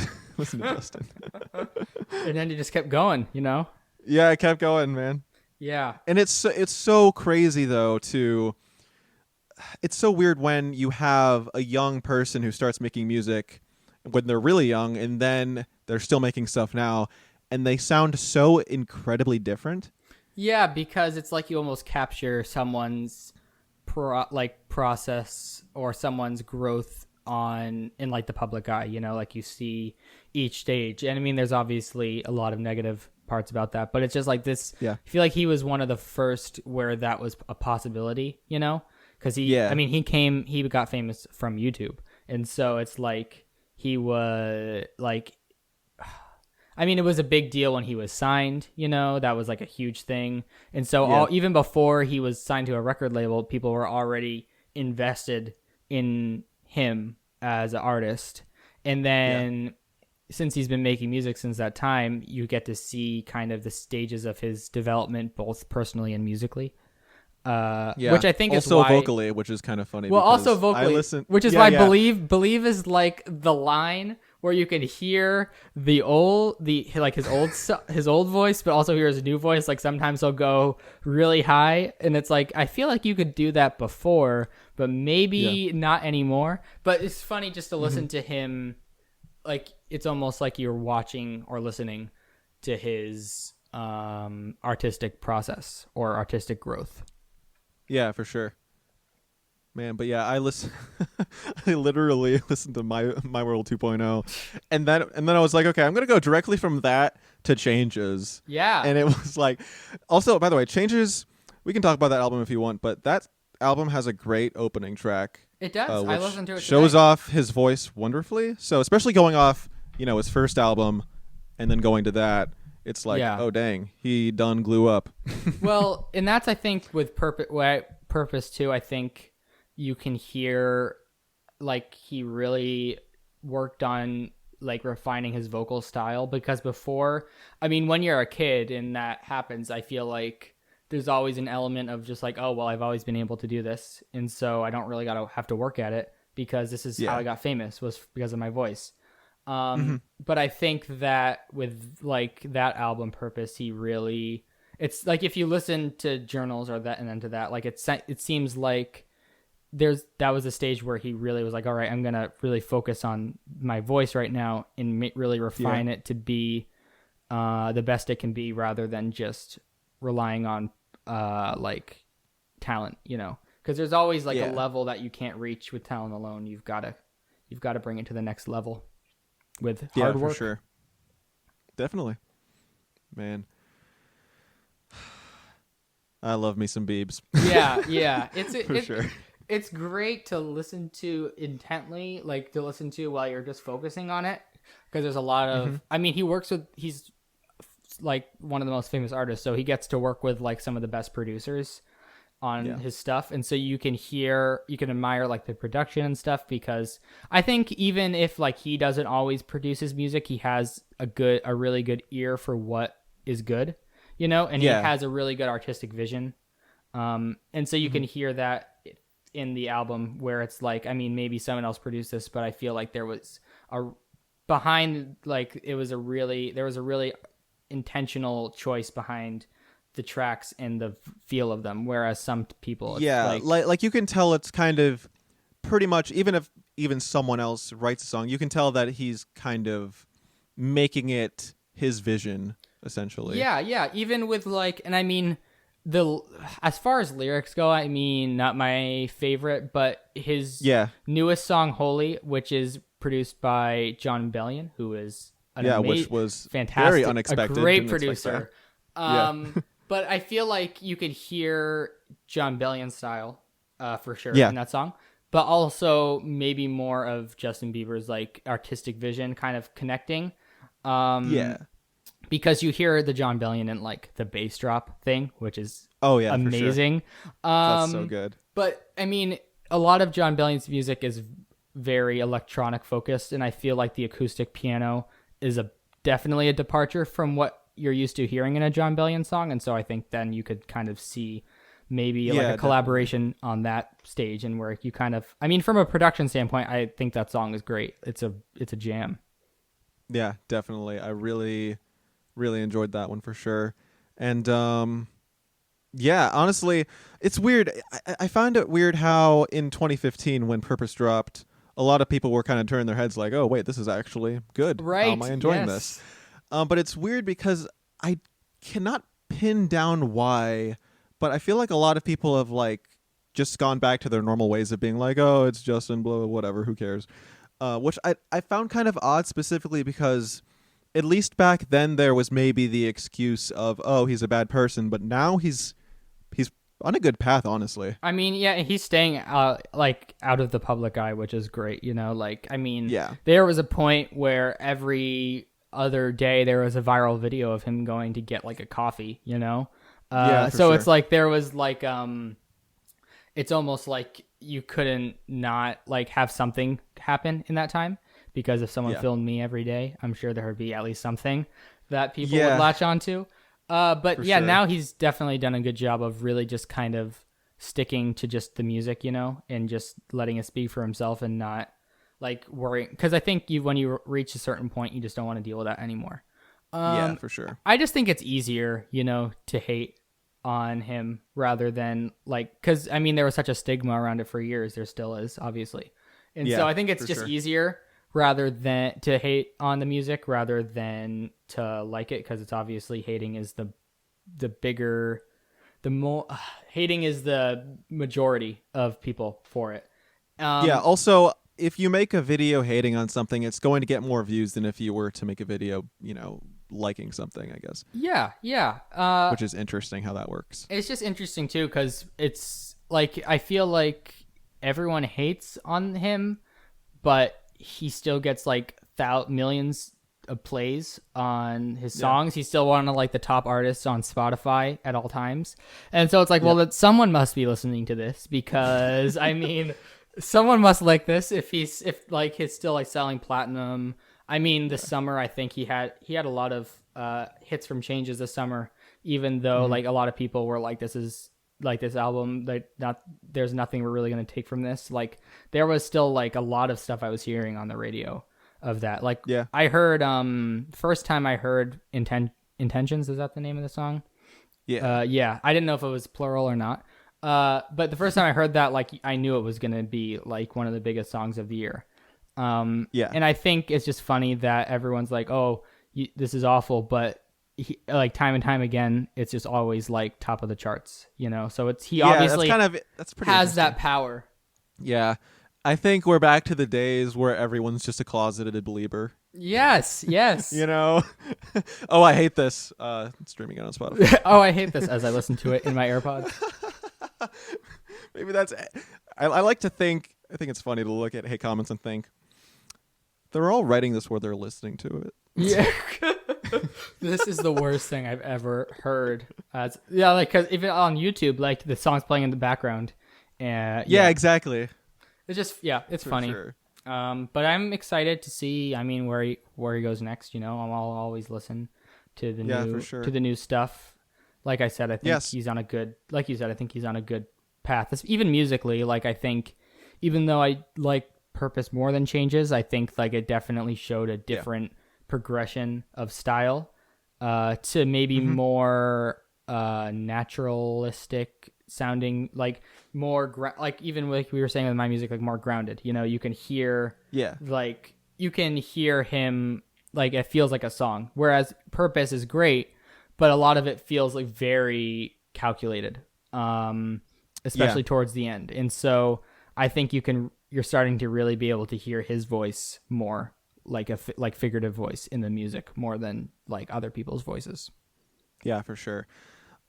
S1: Justin.
S2: And then you just kept going,
S1: Yeah, I kept going, man.
S2: Yeah.
S1: And it's so crazy, though, it's so weird when you have a young person who starts making music when they're really young, and then they're still making stuff now, and they sound so incredibly different.
S2: Yeah, because it's like you almost capture someone's process or someone's growth in like the public eye, like you see each stage. And there's obviously a lot of negative parts about that, but it's just like this. I feel like he was one of the first where that was a possibility, because he got famous from YouTube. And so it's like he was like, it was a big deal when he was signed, that was like a huge thing. And so even before he was signed to a record label, people were already invested in him as an artist. And then since he's been making music since that time, you get to see kind of the stages of his development, both personally and musically. Which I think
S1: also
S2: is why,
S1: vocally, which is kind of funny.
S2: Well, also vocally, which is why believe is like the line where you can hear his old voice, but also hear his new voice. Like sometimes he'll go really high, and it's like I feel like you could do that before, but maybe not anymore. But it's funny just to listen to him. Like it's almost like you're watching or listening to his artistic process or artistic growth.
S1: Yeah, for sure. Man, but I literally listened to My World 2.0, and then I was like, okay, I'm gonna go directly from that to Changes.
S2: Yeah,
S1: and it was like, also by the way, Changes. We can talk about that album if you want, but that album has a great opening track
S2: It does. I
S1: which
S2: listened to it
S1: shows
S2: today.
S1: off his voice wonderfully. So especially going off, his first album and then going to that, it's like,
S2: Yeah.
S1: oh dang, he done glue up.
S2: Well, and that's I think with purpose too. I think you can hear like he really worked on like refining his vocal style because before, I mean, when you're a kid and that happens, I feel like there's always an element of just like, oh, well, I've always been able to do this. And so I don't really got to have to work at it because this is how
S1: Yeah.
S2: I got famous was because of my voice.
S1: Hmm.
S2: But I think that with like that album Purpose, he really, it's like if you listen to journals or that and then to that, like it seems like that was a stage where he really was like, all right, I'm going to really focus on my voice right now and really refine it to be the best it can be rather than just relying on like talent, because there's always like a
S1: Yeah.
S2: level that you can't reach with talent alone. You've got to bring it to the next level with
S1: Yeah,
S2: hard
S1: for
S2: work.
S1: sure. Definitely. Man. I love me some Biebs.
S2: Yeah.
S1: For sure.
S2: It's great to listen to intently, like to listen to while you're just focusing on it, because there's a lot of. I mean, he's like one of the most famous artists, so he gets to work with like some of the best producers on his stuff, and so you can admire like the production and stuff, because I think even if like he doesn't always produce his music, he has a really good ear for what is good, and he has a really good artistic vision, and so you can hear that in the album where it's like, I mean, maybe someone else produced this, but I feel like there was there was a really intentional choice behind the tracks and the feel of them, whereas some people it's
S1: like you can tell it's kind of pretty much, even someone else writes a song, you can tell that he's kind of making it his vision essentially.
S2: yeah, even with like, and I mean, as far as lyrics go, I mean, not my favorite, but his newest song Holy, which is produced by John Bellion, who is
S1: which was
S2: fantastic,
S1: very unexpected,
S2: a great
S1: didn't expect
S2: producer.
S1: that.
S2: But I feel like you could hear John Bellion style for sure
S1: Yeah.
S2: in that song, but also maybe more of Justin Bieber's like artistic vision kind of connecting. Because you hear the John Bellion and like the bass drop thing, which is amazing.
S1: For sure. That's so good.
S2: But I mean, a lot of John Bellion's music is very electronic focused, and I feel like the acoustic piano is definitely a departure from what you're used to hearing in a John Bellion song, and so I think then you could kind of see maybe like a collaboration on that stage, and where you kind of, I mean, from a production standpoint, I think that song is great. It's a jam.
S1: Yeah, definitely. I really enjoyed that one for sure. And honestly, it's weird. I find it weird how in 2015 when Purpose dropped, a lot of people were kind of turning their heads like, oh wait, this is actually good.
S2: Right.
S1: How am I enjoying this? But it's weird because I cannot pin down why, but I feel like a lot of people have like just gone back to their normal ways of being like, oh, it's Justin, blah, whatever, who cares? Which I found kind of odd, specifically because at least back then there was maybe the excuse of, oh, he's a bad person, but now he's on a good path, honestly.
S2: I mean, yeah, he's staying out of the public eye, which is great, like, I mean, there was a point where every other day there was a viral video of him going to get like a coffee, so
S1: sure.
S2: It's like there was like it's almost like you couldn't not like have something happen in that time, because if someone filmed me every day, I'm sure there would be at least something that people would latch onto. But
S1: For
S2: yeah,
S1: sure.
S2: now he's definitely done a good job of really just kind of sticking to just the music, and just letting it speak for himself and not like worrying. Because I think when you reach a certain point, you just don't want to deal with that anymore.
S1: Yeah, for sure.
S2: I just think it's easier, to hate on him rather than like, because I mean, there was such a stigma around it for years. There still is, obviously. And so I think it's just easier rather than to hate on the music rather than to like it, because it's obviously hating is hating is the majority of people for it.
S1: Also, if you make a video hating on something, it's going to get more views than if you were to make a video, liking something, I guess.
S2: Yeah.
S1: Which is interesting how that works.
S2: It's just interesting too, because it's like, I feel like everyone hates on him, but he still gets like millions of plays on his songs. He's still one of like the top artists on Spotify at all times. And so it's like, well, that someone must be listening to this because I mean, someone must like this if he's still like selling platinum. I mean, this summer I think he had a lot of hits from Changes this summer, even though like a lot of people were like, this is like this album, like there's nothing we're really going to take from this. Like there was still like a lot of stuff I was hearing on the radio of that. Like I heard first time I heard Intentions, is that the name of the song? Yeah. I didn't know if it was plural or not. But the first time I heard that, like I knew it was going to be like one of the biggest songs of the year. And I think it's just funny that everyone's like, oh, this is awful, but like time and time again, it's just always like top of the charts, you know? So obviously
S1: that's pretty
S2: has that power.
S1: Yeah. I think we're back to the days where everyone's just a closeted believer.
S2: Yes.
S1: You know? Oh, I hate this. Streaming it on Spotify.
S2: Oh, I hate this as I listen to it in my AirPods.
S1: Maybe that's... I like to think... I think it's funny to look at hate comments and think, they're all writing this where they're listening to it.
S2: Yeah. This is the worst thing I've ever heard. Like, cause even on YouTube, like the song's playing in the background.
S1: Yeah, exactly.
S2: It's just, it's funny.
S1: Sure.
S2: But I'm excited to see, I mean, where he goes next, you know. I'll always listen to the to the new stuff. Like I said, I think he's on a good, like you said, I think he's on a good path. Even musically, like I think, even though I like Purpose more than Changes, I think like it definitely showed a different progression of style to maybe more naturalistic sounding, like more like even like we were saying with my music, like more grounded, you know. You can hear like you can hear him, like it feels like a song, whereas Purpose is great, but a lot of it feels like very calculated, especially towards the end. And so I think you're starting to really be able to hear his voice more, like like figurative voice in the music more than like other people's voices.
S1: Yeah, for sure.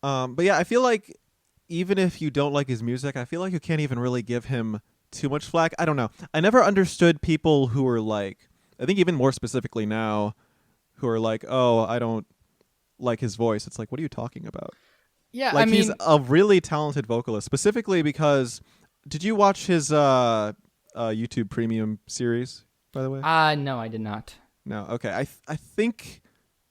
S1: But yeah, I feel like even if you don't like his music, I feel like you can't even really give him too much flack. I don't know. I never understood people who are like, I think even more specifically now, who are like, oh, I don't like his voice. It's like, what are you talking about?
S2: Yeah,
S1: like,
S2: I mean,
S1: he's a really talented vocalist, specifically because, did you watch his YouTube Premium series, by the way?
S2: No, I did not.
S1: No, okay. I think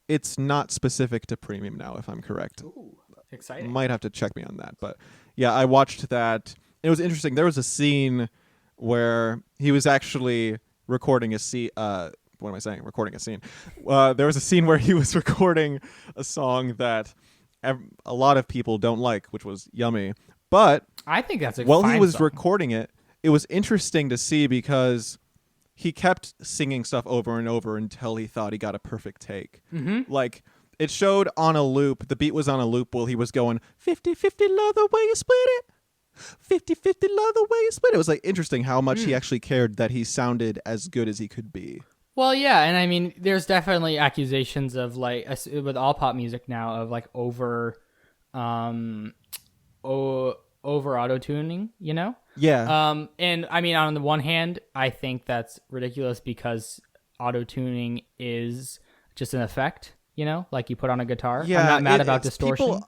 S1: it's not specific to Premium now, if I'm correct.
S2: Ooh, exciting.
S1: Might have to check me on that, but yeah, I watched that. It was interesting. There was a scene where he was actually recording a scene. What am I saying? Recording a scene. There was a scene where he was recording a song that a lot of people don't like, which was Yummy. But
S2: I think that's
S1: while he was
S2: song.
S1: recording it, it was interesting to see because he kept singing stuff over and over until he thought he got a perfect take.
S2: Mm-hmm.
S1: Like, it showed on a loop. The beat was on a loop while he was going 50-50, love the way you split it. 50-50, love the way you split it. It was like interesting how much he actually cared that he sounded as good as he could be.
S2: Well, yeah, and I mean, there's definitely accusations of like with all pop music now of like over auto tuning, you know?
S1: Yeah.
S2: And I mean, on the one hand, I think that's ridiculous because auto tuning is just an effect, you know, like you put on a guitar.
S1: Yeah,
S2: I'm not mad about distortion.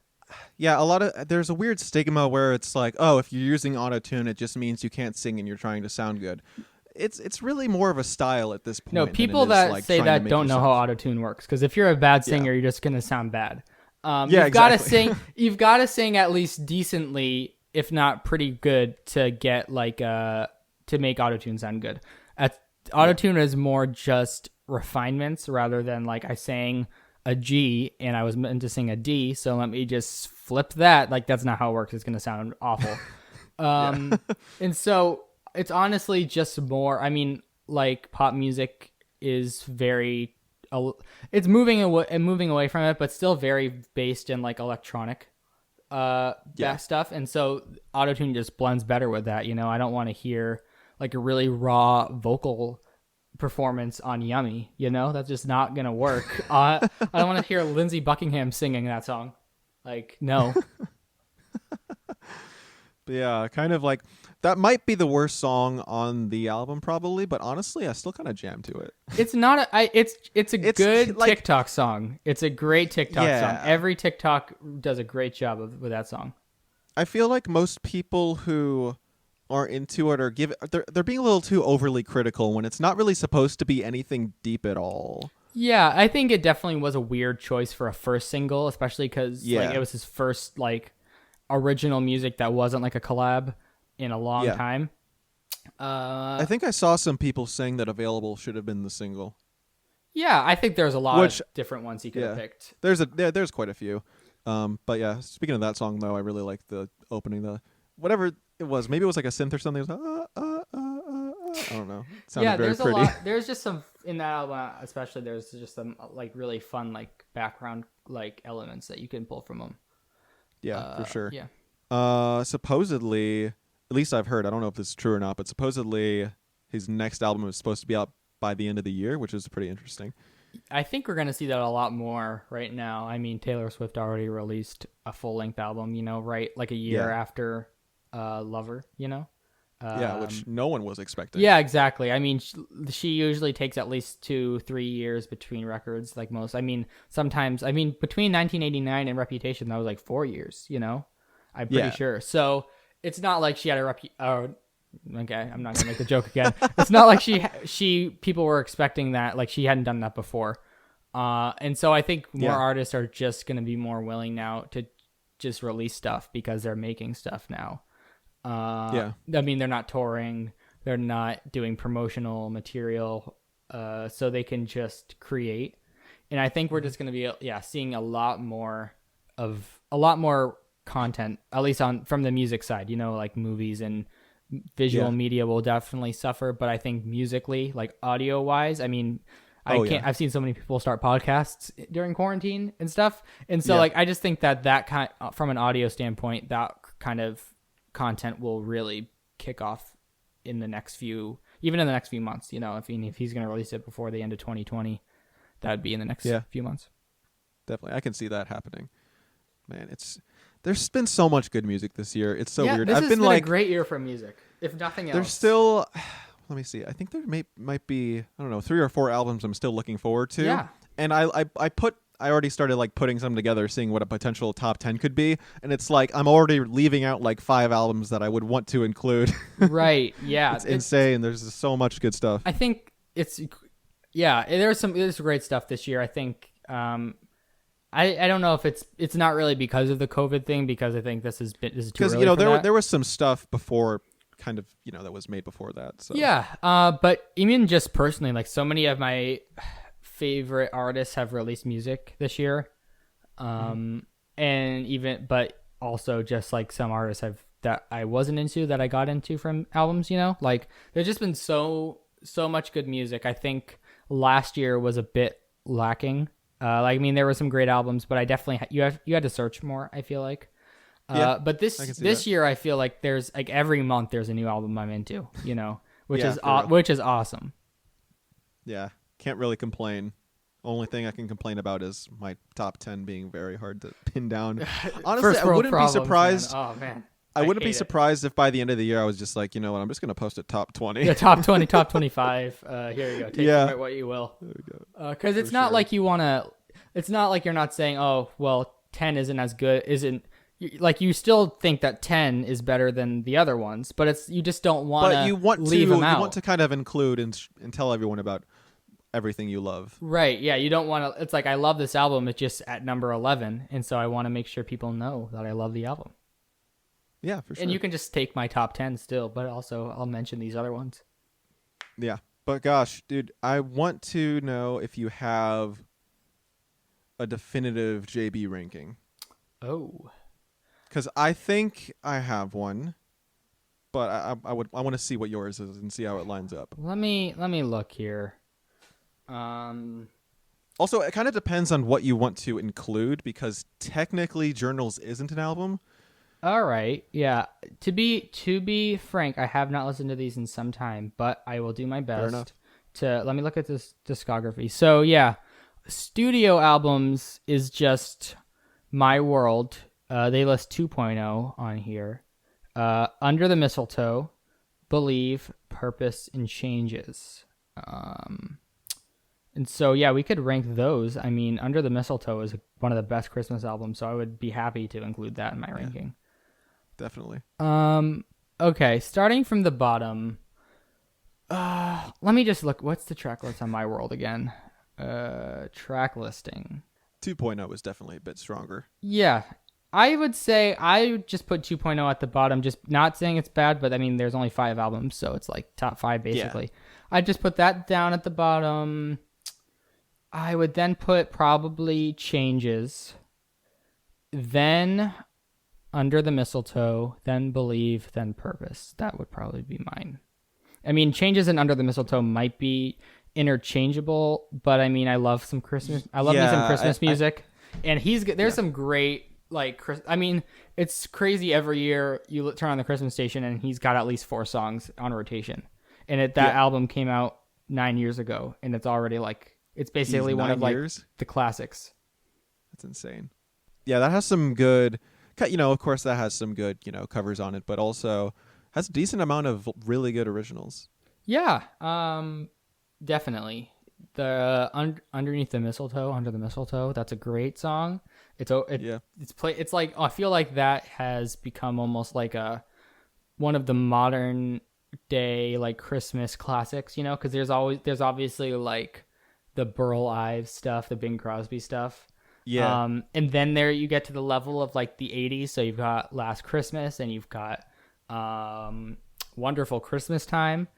S1: There's a weird stigma where it's like, oh, if you're using auto tune, it just means you can't sing and you're trying to sound good. It's really more of a style at this point.
S2: No, people that say that don't know how auto tune works. Because if you're a bad singer, you're just gonna sound bad. You've got to sing. You've got to sing at least decently, if not pretty good, to get like to make autotune sound good. Autotune is more just refinements rather than like I sang a G and I was meant to sing a D, so let me just flip that. Like that's not how it works. It's gonna sound awful. And so it's honestly just more. I mean, like pop music is very. It's moving away from it, but still very based in like electronic stuff, and so autotune just blends better with that. You know, I don't want to hear like a really raw vocal performance on Yummy. You know, that's just not gonna work. I don't want to hear Lindsey Buckingham singing that song. Like, no.
S1: But yeah, kind of like That might be the worst song on the album, probably, but honestly, I still kind of jam to it.
S2: It's not it's a
S1: It's
S2: good
S1: like,
S2: TikTok song. It's a great TikTok song.
S1: yeah.
S2: Every TikTok does a great job with that song.
S1: I feel like most people who are into it are they're being a little too overly critical when it's not really supposed to be anything deep at all.
S2: Yeah, I think it definitely was a weird choice for a first single, especially because
S1: Yeah.
S2: like it was his first like original music that wasn't like a collab in a long
S1: Yeah.
S2: time.
S1: I think I saw some people saying that Available should have been the single.
S2: Yeah, I think there's a lot of different ones he could have picked.
S1: There's quite a few. But yeah, speaking of that song though, I really like the opening, the whatever it was. Maybe it was like a synth or something. It was I don't know. It sounded very
S2: there's
S1: pretty.
S2: a lot. There's just some in that album, especially. There's just some like really fun like background like elements that you can pull from them.
S1: Yeah, for sure.
S2: Yeah.
S1: Supposedly, at least I've heard. I don't know if this is true or not, but supposedly his next album is supposed to be out by the end of the year, which is pretty interesting.
S2: I think we're gonna see that a lot more right now. I mean, Taylor Swift already released a full length album, right? Like a year after Lover,
S1: Which no one was expecting.
S2: Yeah, exactly. I mean, she usually takes at least 2-3 years between records, like most. I mean, sometimes, between 1989 and Reputation, that was like 4 years, I'm pretty sure. So it's not like she had a okay, I'm not gonna make the joke again. It's not like people were expecting that, like she hadn't done that before. And so I think more artists are just gonna be more willing now to just release stuff because they're making stuff now. I mean, they're not touring, they're not doing promotional material, so they can just create. And I think we're just going to be seeing a lot more content, at least from the music side. Like movies and visual media will definitely suffer, but I think musically, like audio wise, I mean, I've seen so many people start podcasts during quarantine and stuff, and so like I just think that kind from an audio standpoint, that kind of content will really kick off in the next few months. If he's going to release it before the end of 2020, that'd be in the next few months.
S1: Definitely, I can see that happening. Man, there's been so much good music this year. It's so weird.
S2: This has been a great year for music, if nothing else.
S1: There's still, let me see. I think there might be, I don't know, 3 or 4 albums I'm still looking forward to.
S2: Yeah.
S1: And I already started like putting some together, seeing what a potential top 10 could be, and it's like I'm already leaving out like 5 albums that I would want to include.
S2: Right. Yeah.
S1: It's insane. There's just so much good stuff.
S2: I think there's great stuff this year. I think I don't know if it's not really because of the COVID thing, because I think this is too early
S1: because there was some stuff before kind of that was made before that. So
S2: but even just personally, like so many of my favorite artists have released music this year, but also just like some artists that I wasn't into that I got into from albums. Like there's just been so much good music. I think last year was a bit lacking. There were some great albums, but I definitely you had to search more, I feel like. But this year I feel like there's like every month there's a new album I'm into, which is awesome.
S1: Yeah. Can't really complain. Only thing I can complain about is my top 10 being very hard to pin down. Honestly, I wouldn't be surprised.
S2: Man. Oh man.
S1: I wouldn't be surprised if by the end of the year I was just like, you know what, I'm just going to post a top 20.
S2: Yeah, top 20, top 25. Here you go. Take from it what you will.
S1: There we go.
S2: Because it's not like you want to. It's not like you're not saying, oh, well, 10 isn't as good. Like you still think that 10 is better than the other ones, but you just don't want to leave them out.
S1: You want to kind of include and tell everyone about everything you love.
S2: Right. Yeah. You don't want to. It's like I love this album. It's just at number 11, and so I want to make sure people know that I love the album.
S1: Yeah, for sure.
S2: And you can just take my top 10 still, but also I'll mention these other ones.
S1: Yeah. But gosh, dude, I want to know if you have a definitive JB ranking.
S2: Oh.
S1: Because I think I have one, but I want to see what yours is and see how it lines up.
S2: Let me look here.
S1: Also, it kind of depends on what you want to include, because technically Journals isn't an album.
S2: All right. Yeah. To be frank, I have not listened to these in some time, but I will do my best to let me look at this discography. So yeah, studio albums is just My World. They list 2.0 on here. Under the Mistletoe, Believe, Purpose, and Changes. And so, yeah, we could rank those. I mean, Under the Mistletoe is one of the best Christmas albums, so I would be happy to include that in my ranking.
S1: Definitely.
S2: Okay, starting from the bottom. Let me just look. What's the track list on My World again? Track listing.
S1: 2.0 is definitely a bit stronger.
S2: Yeah, I would say I would just put 2.0 at the bottom. Just not saying it's bad, but I mean, there's only 5 albums, so it's like top 5 basically. Yeah. I'd just put that down at the bottom. I would then put probably Changes, then Under the Mistletoe, then Believe, then Purpose. That would probably be mine. I mean, Changes and Under the Mistletoe might be interchangeable, but I mean, I love some Christmas. I love me some Christmas music, and there's some great I mean, it's crazy. Every year you turn on the Christmas station, and he's got at least 4 songs on rotation, and that album came out 9 years ago, and it's already it's basically one of the classics.
S1: That's insane. Yeah, that has some good. Of course, that has some good covers on it, but also has a decent amount of really good originals.
S2: Yeah, definitely. The Underneath the Mistletoe, Under the Mistletoe, that's a great song. It's like I feel like that has become almost like one of the modern day Christmas classics, because there's obviously the Burl Ives stuff, the Bing Crosby stuff.
S1: Yeah.
S2: And then there you get to the level of the 80s, so you've got Last Christmas and you've got Wonderful Christmas Time,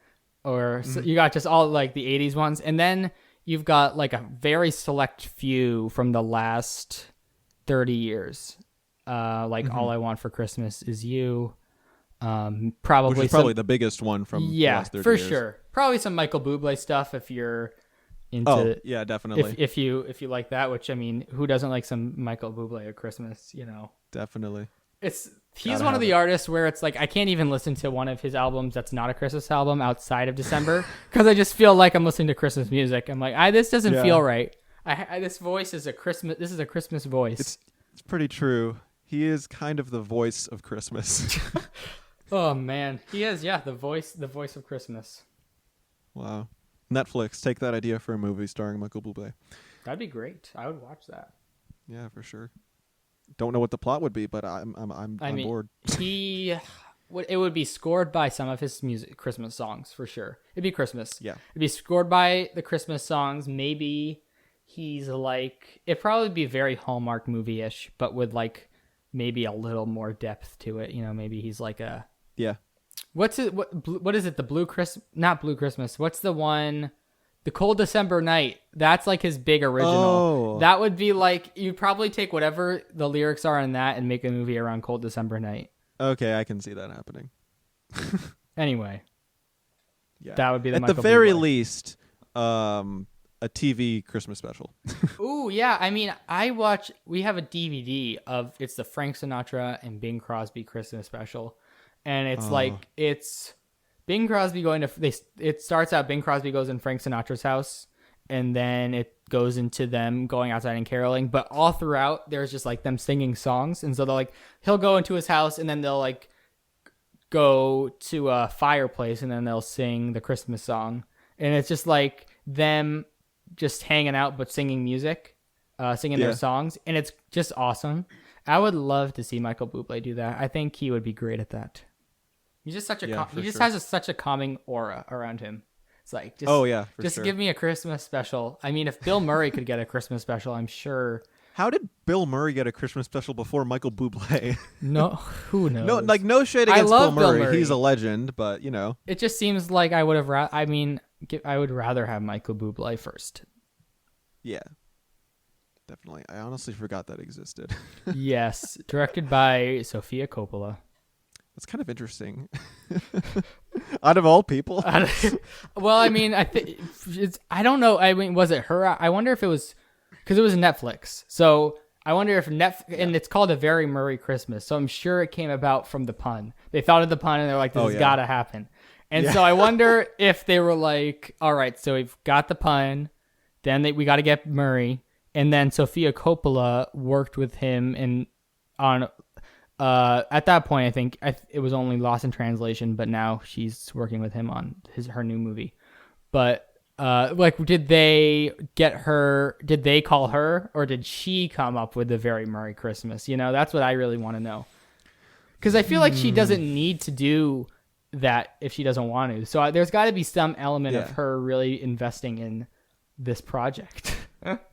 S2: so you got just all the 80s ones, and then you've got a very select few from the last 30 years. All I Want for Christmas Is You. Probably
S1: Which is probably the biggest one from the last 30 years.
S2: For sure. Probably some Michael Bublé stuff if you're into
S1: definitely.
S2: If you like that, which I mean, who doesn't like some Michael Bublé at Christmas,
S1: Definitely.
S2: He's one of the artists where it's I can't even listen to one of his albums that's not a Christmas album outside of December because I just feel like I'm listening to Christmas music. I'm this doesn't feel right. This voice is this is a Christmas voice.
S1: It's pretty true. He is kind of the voice of Christmas.
S2: Oh man, he is. Yeah, the voice of Christmas.
S1: Wow. Netflix, take that idea for a movie starring Michael Bublé.
S2: That'd be great. I would watch that.
S1: Yeah, for sure. Don't know what the plot would be, but I'm on board.
S2: It would be scored by some of his Christmas songs for sure. It'd be Christmas.
S1: Yeah.
S2: It'd be scored by the Christmas songs. Maybe he's it'd probably be very Hallmark movie-ish, but with maybe a little more depth to it. Maybe he's
S1: yeah.
S2: What's it? What is it? The Blue Christmas? Not Blue Christmas. What's the one? The Cold December Night. That's his big original.
S1: Oh.
S2: That would be you'd probably take whatever the lyrics are in that and make a movie around Cold December Night.
S1: Okay, I can see that happening.
S2: Anyway.
S1: Yeah.
S2: That would be
S1: at the very least, a TV Christmas special.
S2: Ooh, yeah. I mean, we have a DVD of it's the Frank Sinatra and Bing Crosby Christmas special. And it's it's Bing Crosby it starts out Bing Crosby goes in Frank Sinatra's house, and then it goes into them going outside and caroling. But all throughout, there's just them singing songs. And so they'll he'll go into his house, and then they'll go to a fireplace, and then they'll sing the Christmas song. And it's just them just hanging out, but singing music, singing their songs. And it's just awesome. I would love to see Michael Bublé do that. I think he would be great at that. He's just has such a calming aura around him. It's give me a Christmas special. I mean, if Bill Murray could get a Christmas special, I'm sure.
S1: How did Bill Murray get a Christmas special before Michael Bublé?
S2: No, who knows?
S1: No shade against Bill Murray. He's a legend, but
S2: it just seems like I would have. I would rather have Michael Bublé first.
S1: Yeah, definitely. I honestly forgot that existed.
S2: Yes, directed by Sofia Coppola.
S1: That's kind of interesting. Out of all people.
S2: Well, I mean, I don't know. I mean, was it her? I wonder if it was because it was Netflix. So I wonder if and it's called A Very Merry Christmas. So I'm sure it came about from the pun. They thought of the pun and they're this has got to happen. And so I wonder if they were all right, so we've got the pun. Then we got to get Murray. And then Sofia Coppola worked with him on At that point, I think it was only lost in translation, but now she's working with him on her new movie. But like, did they call her, or did she come up with the Very Merry Christmas? That's what I really want to know. Because I feel like she doesn't need to do that if she doesn't want to. So there's got to be some element of her really investing in this project.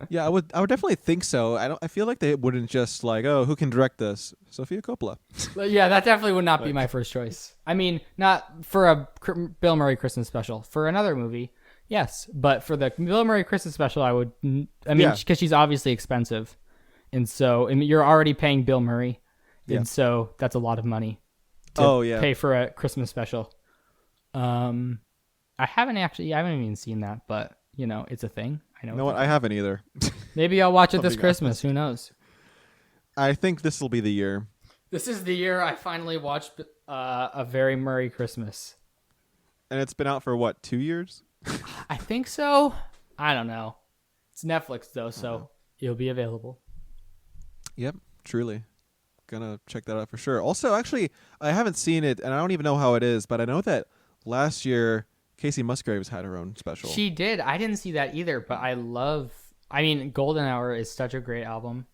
S1: Yeah, I would definitely think so. I feel like they wouldn't just like, oh, who can direct this? Sofia Coppola.
S2: Yeah, that definitely would not be my first choice. I mean, not for a Bill Murray Christmas special. For another movie, yes, but for the Bill Murray Christmas special, I would. I mean, because she's obviously expensive, and so you're already paying Bill Murray, and so that's a lot of money to pay for a Christmas special. I haven't even seen that, but it's a thing. I know.
S1: You know what? I haven't either.
S2: Maybe I'll watch it this Christmas. Who knows?
S1: I think this will be the year.
S2: This is the year I finally watched A Very Merry Christmas.
S1: And it's been out for what, 2 years?
S2: I think so. I don't know. It's Netflix though, so it'll be available.
S1: Yep, truly. Gonna check that out for sure. Also, actually, I haven't seen it, and I don't even know how it is, but I know that last year Casey Musgraves had her own special.
S2: She did. I didn't see that either, but I mean, Golden Hour is such a great album.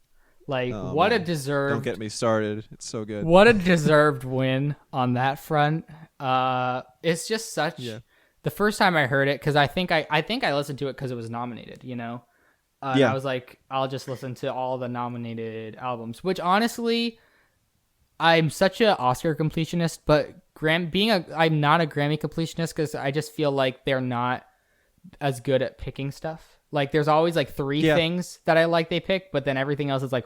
S2: Like, what a deserved...
S1: Don't get me started. It's so good.
S2: What a deserved win on that front. It's just such... Yeah. The first time I heard it, because I think I listened to it because it was nominated, And I was like, I'll just listen to all the nominated albums, which honestly, I'm such an Oscar completionist, but I'm not a Grammy completionist because I just feel like they're not as good at picking stuff. Like, there's always like three things that I like they pick, but then everything else is like,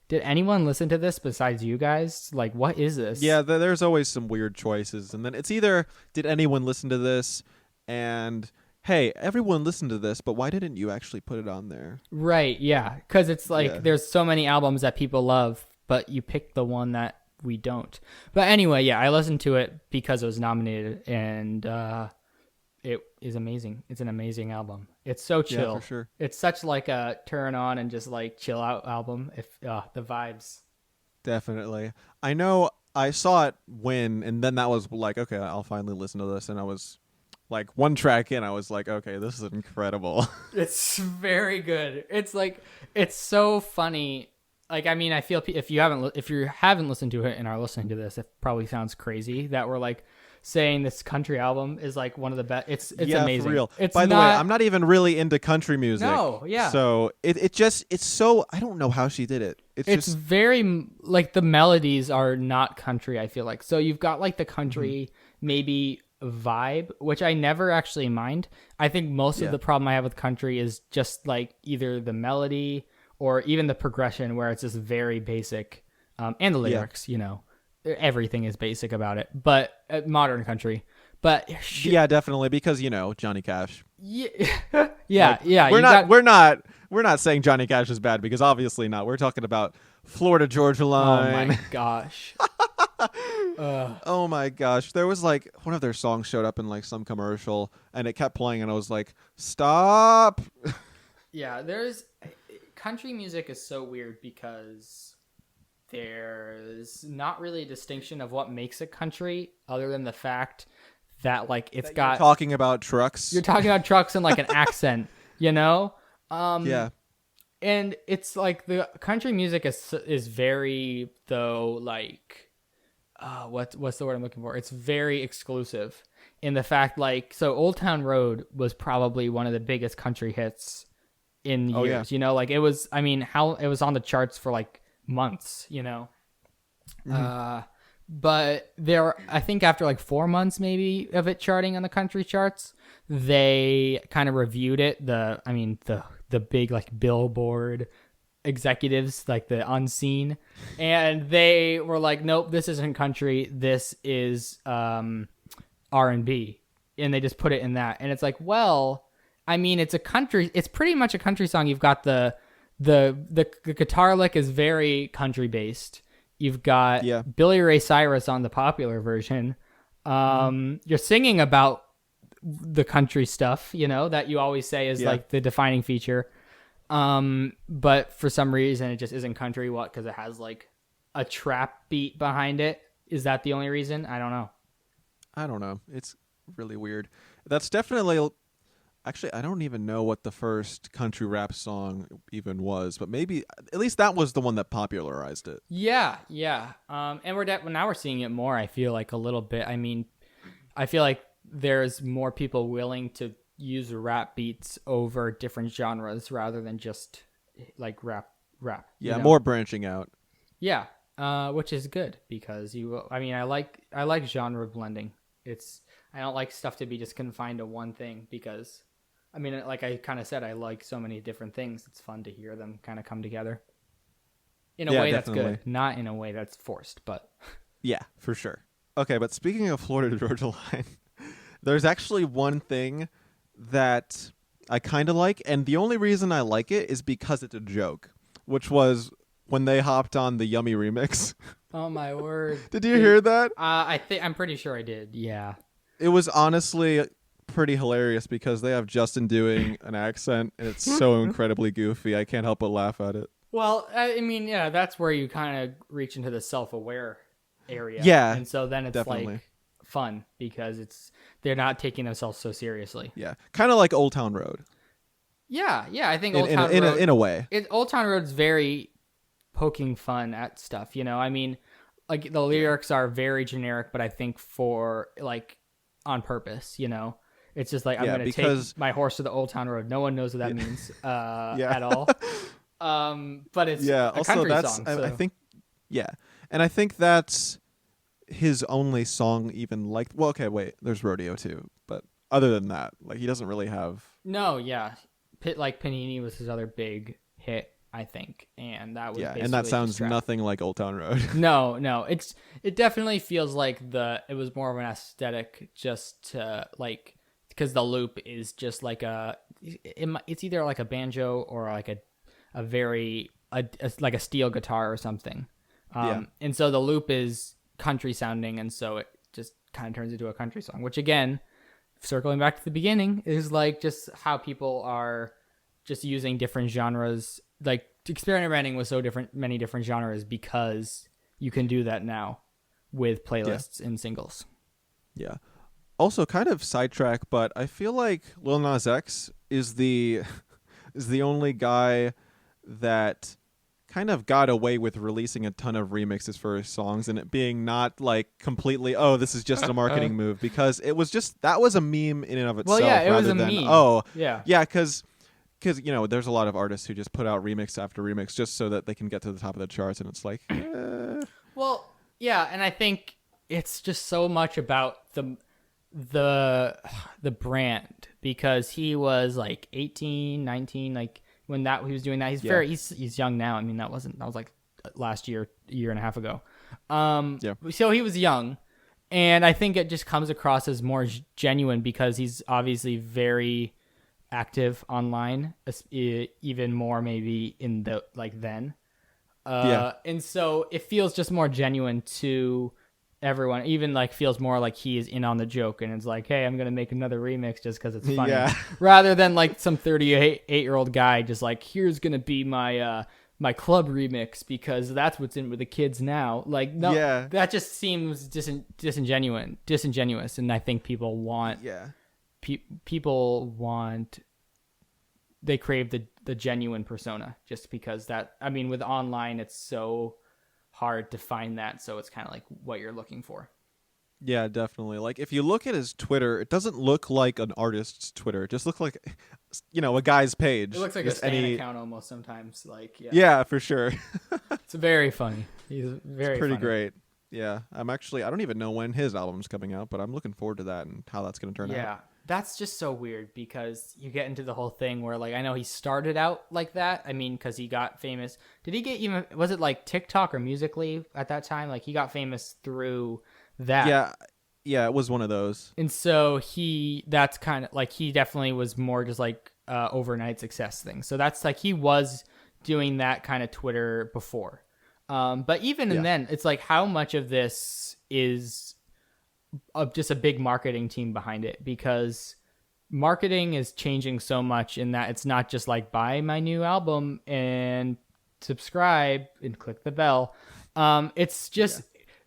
S2: did anyone listen to this besides you guys? Like, what is this?
S1: Yeah, there's always some weird choices, and then it's either did anyone listen to this, and hey, everyone listened to this, but why didn't you actually put it on there?
S2: Right? Yeah, because it's like there's so many albums that people love, but you pick the one that we don't. But anyway, yeah, I listened to it because it was nominated, and it is amazing. It's an amazing album. It's so chill.
S1: Yeah, for sure.
S2: It's such like a turn on and just like chill out album. If the vibes.
S1: Definitely. I know I saw it win, and then that was like, okay, I'll finally listen to this, and I was like one track in, I was like, okay, this is incredible.
S2: It's very good. It's like, it's so funny. Like, I mean, I feel if you haven't listened to it and are listening to this, it probably sounds crazy that we're like saying this country album is like one of the best. It's amazing.
S1: For real.
S2: It's
S1: By the way, I'm not even really into country music.
S2: No, yeah.
S1: So it's so, I don't know how she did it. It's just
S2: very like the melodies are not country, I feel like. So you've got like the country maybe vibe, which I never actually mind. I think most of the problem I have with country is just like either the melody or even the progression, where it's just very basic, and the lyrics, everything is basic about it, but modern country. But
S1: yeah, definitely, because Johnny Cash.
S2: Yeah,
S1: We're not saying Johnny Cash is bad, because obviously not. We're talking about Florida Georgia Line.
S2: Oh my gosh.
S1: Oh my gosh, there was like one of their songs showed up in like some commercial, and it kept playing, and I was like, stop.
S2: Yeah, country music is so weird because there's not really a distinction of what makes it country, other than the fact that like it's got
S1: you're talking about trucks.
S2: You're talking about trucks and like an accent, Yeah. And it's like the country music is very, though, like what's the word I'm looking for? It's very exclusive in the fact, like, so Old Town Road was probably one of the biggest country hits in years. Like it was, I mean, how it was on the charts for like months, but I think after like 4 months maybe of it charting on the country charts, they kind of reviewed it. The big like Billboard executives, like the unseen, and they were like, nope, this isn't country, this is R&B, and they just put it in that. And it's like, well, I mean, it's pretty much a country song. You've got the guitar lick is very country based. You've got Billy Ray Cyrus on the popular version. You're singing about the country stuff, that you always say is like the defining feature. But for some reason it just isn't country. What? Because it has like a trap beat behind it. Is that the only reason? I don't know.
S1: I don't know. It's really weird. That's definitely. Actually, I don't even know what the first country rap song even was, but maybe at least that was the one that popularized it.
S2: Yeah, yeah. And now we're seeing it more. I feel like a little bit. I mean, I feel like there's more people willing to use rap beats over different genres rather than just like rap.
S1: Yeah, more branching out.
S2: Yeah, which is good because I mean, I like genre blending. I don't like stuff to be just confined to one thing because, I mean, like I kind of said, I like so many different things. It's fun to hear them kind of come together in a way
S1: definitely.
S2: that's good, not in a way that's forced. But
S1: Yeah, for sure. Okay, but speaking of Florida Georgia Line, there's actually one thing that I kind of like, and the only reason I like it is because it's a joke, which was when they hopped on the Yummy remix.
S2: oh my word,
S1: Did you hear that?
S2: I'm pretty sure I did. Yeah.
S1: It was honestly pretty hilarious because they have Justin doing an accent, and it's so incredibly goofy. I can't help but laugh at it.
S2: Well, I mean, yeah, that's where you kind of reach into the self-aware area.
S1: Yeah,
S2: and so then it's
S1: definitely.
S2: like fun because they're not taking themselves so seriously.
S1: Yeah, kind of like Old Town Road.
S2: Yeah, I think
S1: In a way.
S2: Old Town Road's very poking fun at stuff. I mean, like the lyrics are very generic, but I think for like on purpose. It's just like I'm going to take my horse to the Old Town Road. No one knows what that means at all. But it's a country song. So.
S1: I think, and I think that's his only song even like. Well, okay, wait. There's Rodeo too, but other than that, like he doesn't really have.
S2: No, yeah, like Panini was his other big hit, I think, and that was
S1: and that sounds nothing like Old Town Road.
S2: No, it definitely feels like it was more of an aesthetic, just to like because the loop is just like it's either like a banjo or like a very like a steel guitar or something, and so the loop is country sounding, and so it just kind of turns into a country song, which again, circling back to the beginning, is like just how people are just using different genres, like experimenting with many different genres because you can do that now with playlists and singles.
S1: Yeah. Also, kind of sidetrack, but I feel like Lil Nas X is the only guy that kind of got away with releasing a ton of remixes for his songs and it being not like completely, oh, this is just a marketing move, because it was just, that was a meme in and of itself.
S2: Well, yeah, it was a meme.
S1: Because there's a lot of artists who just put out remix after remix just so that they can get to the top of the charts, and it's like,
S2: Well, yeah, and I think it's just so much about the brand, because he was like 18, 19, like when he was doing that. He's young now. I mean, that was like last year, a year and a half ago. So he was young, and I think it just comes across as more genuine because he's obviously very active online, even more maybe in the like then. And so it feels just more genuine to everyone, even like feels more like he is in on the joke, and it's like, hey, I'm gonna make another remix just because it's funny, rather than like some 38-year-old guy just like, here's gonna be my my club remix because that's what's in with the kids now. Like, no, that just seems disingenuous, and I think people want they crave the genuine persona, just because that, I mean, with online it's so hard to find that, so it's kind of like what you're looking for.
S1: Yeah, definitely. Like if you look at his Twitter, it doesn't look like an artist's Twitter. It just looks like, a guy's page.
S2: It looks like just a Stan account almost sometimes. Like,
S1: yeah, for sure.
S2: It's very funny. He's very
S1: pretty
S2: funny.
S1: Great. Yeah, I don't even know when his album's coming out, but I'm looking forward to that and how that's going to turn out.
S2: Yeah, that's just so weird because you get into the whole thing where, like, I know he started out like that. I mean, because he got famous. Did he get was it like TikTok or Musical.ly at that time? Like, he got famous through that.
S1: Yeah, it was one of those.
S2: And so that's kind of like, he definitely was more just like overnight success thing. So that's like, he was doing that kind of Twitter before. But even then, it's like, how much of this is just a big marketing team behind it? Because marketing is changing so much in that it's not just like, buy my new album and subscribe and click the bell. It's just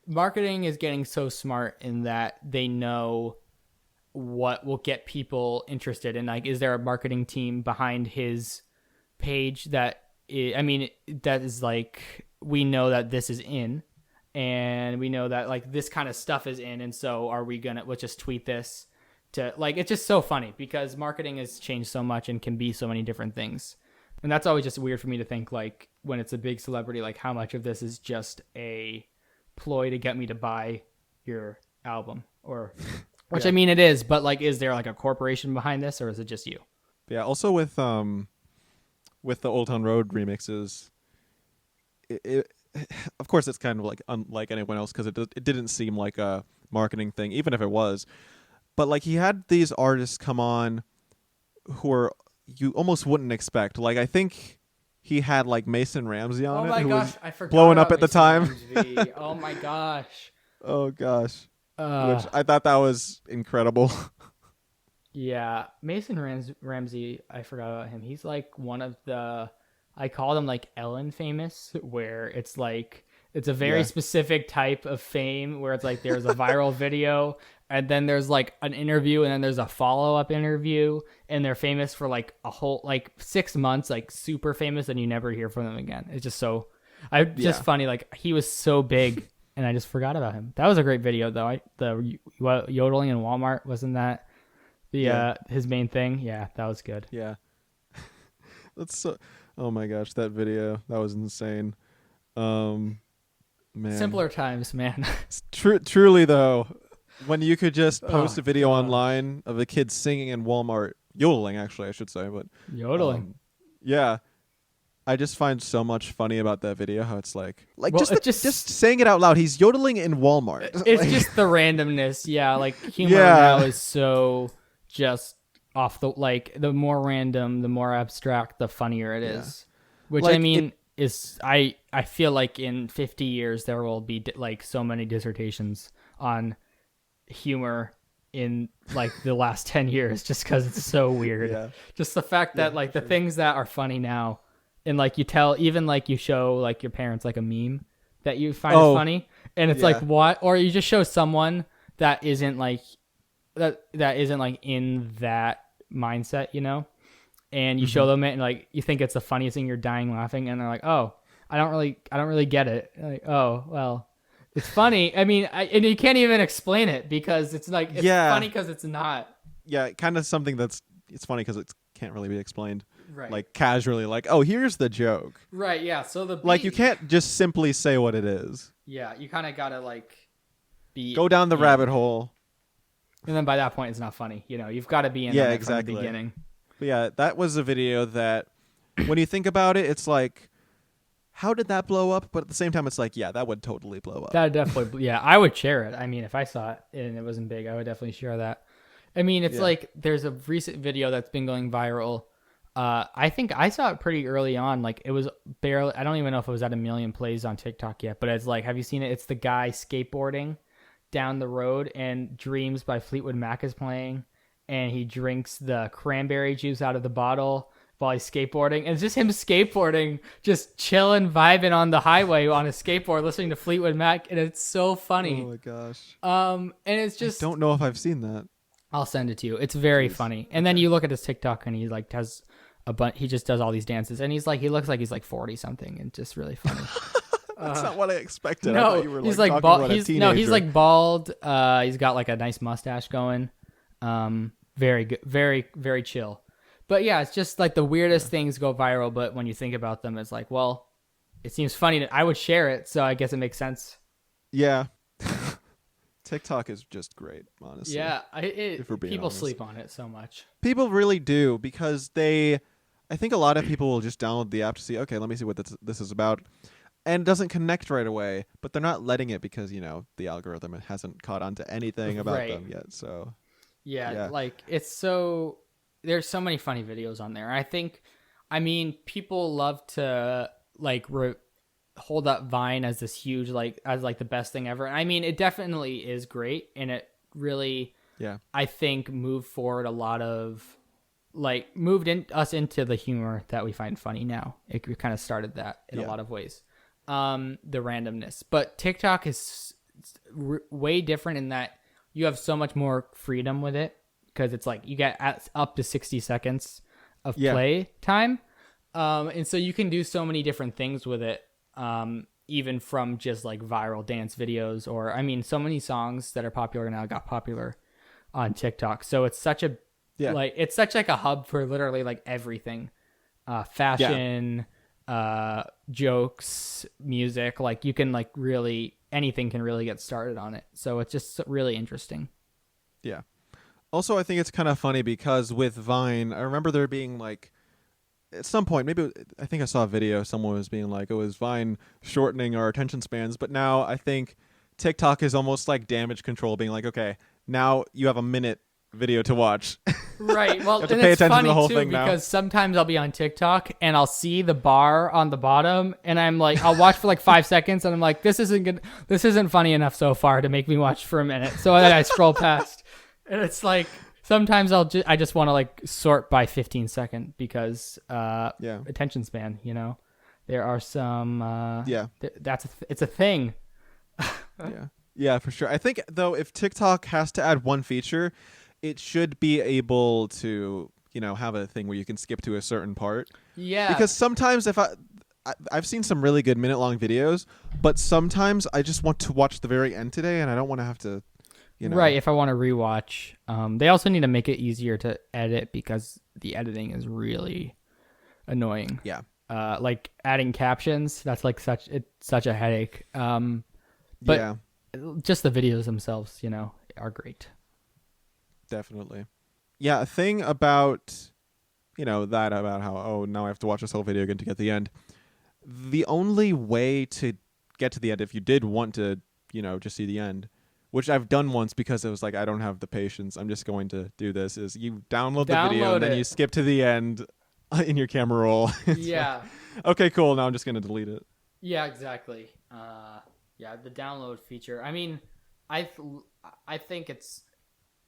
S2: marketing is getting so smart in that they know what will get people interested. And like, is there a marketing team behind his page that that is like, we know that this is in, and we know that like this kind of stuff is in, and so are we gonna let's just tweet this to like, it's just so funny because marketing has changed so much and can be so many different things. And that's always just weird for me to think, like, when it's a big celebrity, like how much of this is just a ploy to get me to buy your album, or which I mean it is, but like, is there like a corporation behind this, or is it just you?
S1: Yeah. Also with the Old Town Road remixes, it of course it's kind of like unlike anyone else because it didn't seem like a marketing thing, even if it was. But like, he had these artists come on who are you almost wouldn't expect. Like, I think he had like Mason Ramsey on it, who was
S2: I forgot
S1: blowing up
S2: about
S1: at the time.
S2: Ramsey. Oh my gosh.
S1: Oh gosh. Which I thought that was incredible.
S2: Yeah, Mason Ramsey, I forgot about him. He's like one of the, I call them like Ellen famous, where it's like, it's a very specific type of fame where it's like there's a viral video, and then there's like an interview, and then there's a follow-up interview, and they're famous for like a whole, like 6 months, like super famous, and you never hear from them again. It's just so, just funny. Like, he was so big, and I just forgot about him. That was a great video though. The yodeling in Walmart, wasn't that his main thing? Yeah, that was good.
S1: Yeah. That's so, oh my gosh, that video, that was insane. Man.
S2: Simpler times, man.
S1: Truly though, when you could just post a video online of a kid singing in Walmart, yodeling actually I should say, but
S2: yodeling.
S1: Yeah. I just find so much funny about that video, how it's like well, just saying it out loud. He's yodeling in Walmart.
S2: It's like, just the randomness. Yeah, like humor now is so just off the, like, the more random, the more abstract, the funnier it is. Which like, I mean is I feel like in 50 years there will be like so many dissertations on humor in like the last 10 years just because it's so weird. Yeah. Just the fact that like the things that are funny now, and like you tell, even like you show like your parents like a meme that you find is funny, and it's like, what? Or you just show someone that isn't like that isn't like in that mindset, you know, and you show them it, and like you think it's the funniest thing, you're dying laughing, and they're like, oh, I don't really get it. Like, oh, well, it's funny. I mean, and you can't even explain it because it's like, it's funny because it's not. Yeah,
S1: kind of something it's funny because it can't really be explained.
S2: Right.
S1: Like casually, like, oh, here's the joke.
S2: Right, yeah. So the beat,
S1: like, you can't just simply say what it is.
S2: Yeah, you kind of gotta like
S1: go down the rabbit hole.
S2: And then by that point, it's not funny. You know, you've got to be in on it from the beginning.
S1: But yeah, that was a video that, when you think about it, it's like, how did that blow up? But at the same time, it's like, yeah, that would totally blow up.
S2: That definitely, yeah, I would share it. I mean, if I saw it and it wasn't big, I would definitely share that. I mean, it's like, there's a recent video that's been going viral. I think I saw it pretty early on. Like, it was barely, I don't even know if it was at 1 million plays on TikTok yet, but it's like, have you seen it? It's the guy skateboarding down the road, and Dreams by Fleetwood Mac is playing, and he drinks the cranberry juice out of the bottle while he's skateboarding. And it's just him skateboarding, just chilling, vibing on the highway on a skateboard, listening to Fleetwood Mac, and it's so funny.
S1: Oh my gosh.
S2: And it's just,
S1: I don't know if I've seen that.
S2: I'll send it to you. It's very funny. And then you look at his TikTok, and he like has he just does all these dances, and he looks like he's like 40 something, and just really funny.
S1: That's not what I expected.
S2: No,
S1: I thought you were
S2: he's
S1: like
S2: like
S1: bald.
S2: He's like bald. He's got like a nice mustache going. Very good, very, very chill. But yeah, it's just like the weirdest things go viral. But when you think about them, it's like, well, it seems funny that I would share it, so I guess it makes sense.
S1: Yeah. TikTok is just great, honestly.
S2: Yeah, people honest. Sleep on it so much.
S1: People really do, because I think a lot of people will just download the app to see, okay, let me see what this is about. And it doesn't connect right away, but they're not letting it because, you know, the algorithm hasn't caught on to anything about them yet. So
S2: yeah, like it's so, there's so many funny videos on there. I mean, people love to like hold up Vine as this huge, like, as like the best thing ever. I mean, it definitely is great, and it really, I think, moved forward a lot of, like, moved us into the humor that we find funny now. It kind of started that in a lot of ways. the randomness. But TikTok is way different in that you have so much more freedom with it, because it's like you get up to 60 seconds of play time. And so you can do so many different things with it, even from just like viral dance videos, or I mean, so many songs that are popular now got popular on TikTok. So it's such a it's such like a hub for literally like everything, fashion, jokes, music. Like you can like really anything can really get started on it. So it's just really interesting.
S1: Yeah. Also, I think it's kind of funny because with Vine, I remember there being like, at some point, maybe I think I saw a video, someone was being like, "Oh, is Vine shortening our attention spans?" But now I think TikTok is almost like damage control, being like, "Okay, now you have a minute video to watch."
S2: Right. Well,
S1: You have to
S2: and
S1: pay
S2: it's
S1: attention to
S2: funny
S1: the whole
S2: too,
S1: thing now.
S2: because sometimes I'll be on TikTok and I'll see the bar on the bottom, and I'm like, I'll watch for like 5 seconds, and I'm like, this isn't good. This isn't funny enough so far to make me watch for a minute. So then I scroll past, and it's like sometimes I just want to like sort by 15-second because attention span. You know, there are some it's a thing.
S1: Yeah, for sure. I think though, if TikTok has to add one feature, it should be able to, have a thing where you can skip to a certain part.
S2: Yeah.
S1: Because sometimes I've seen some really good minute-long videos, but sometimes I just want to watch the very end today, and I don't want to have to,
S2: Right, if I want to rewatch. They also need to make it easier to edit because the editing is really annoying.
S1: Yeah.
S2: Like adding captions, that's like such a headache. But just the videos themselves, are great.
S1: Definitely. Yeah, a thing about, about how, now I have to watch this whole video again to get the end. The only way to get to the end, if you did want to, just see the end, which I've done once because it was like, I don't have the patience, I'm just going to do this, is you download the video and then you skip to the end in your camera roll.
S2: Yeah.
S1: Like, okay, cool. Now I'm just going to delete it.
S2: Yeah, exactly. The download feature. I mean, I think it's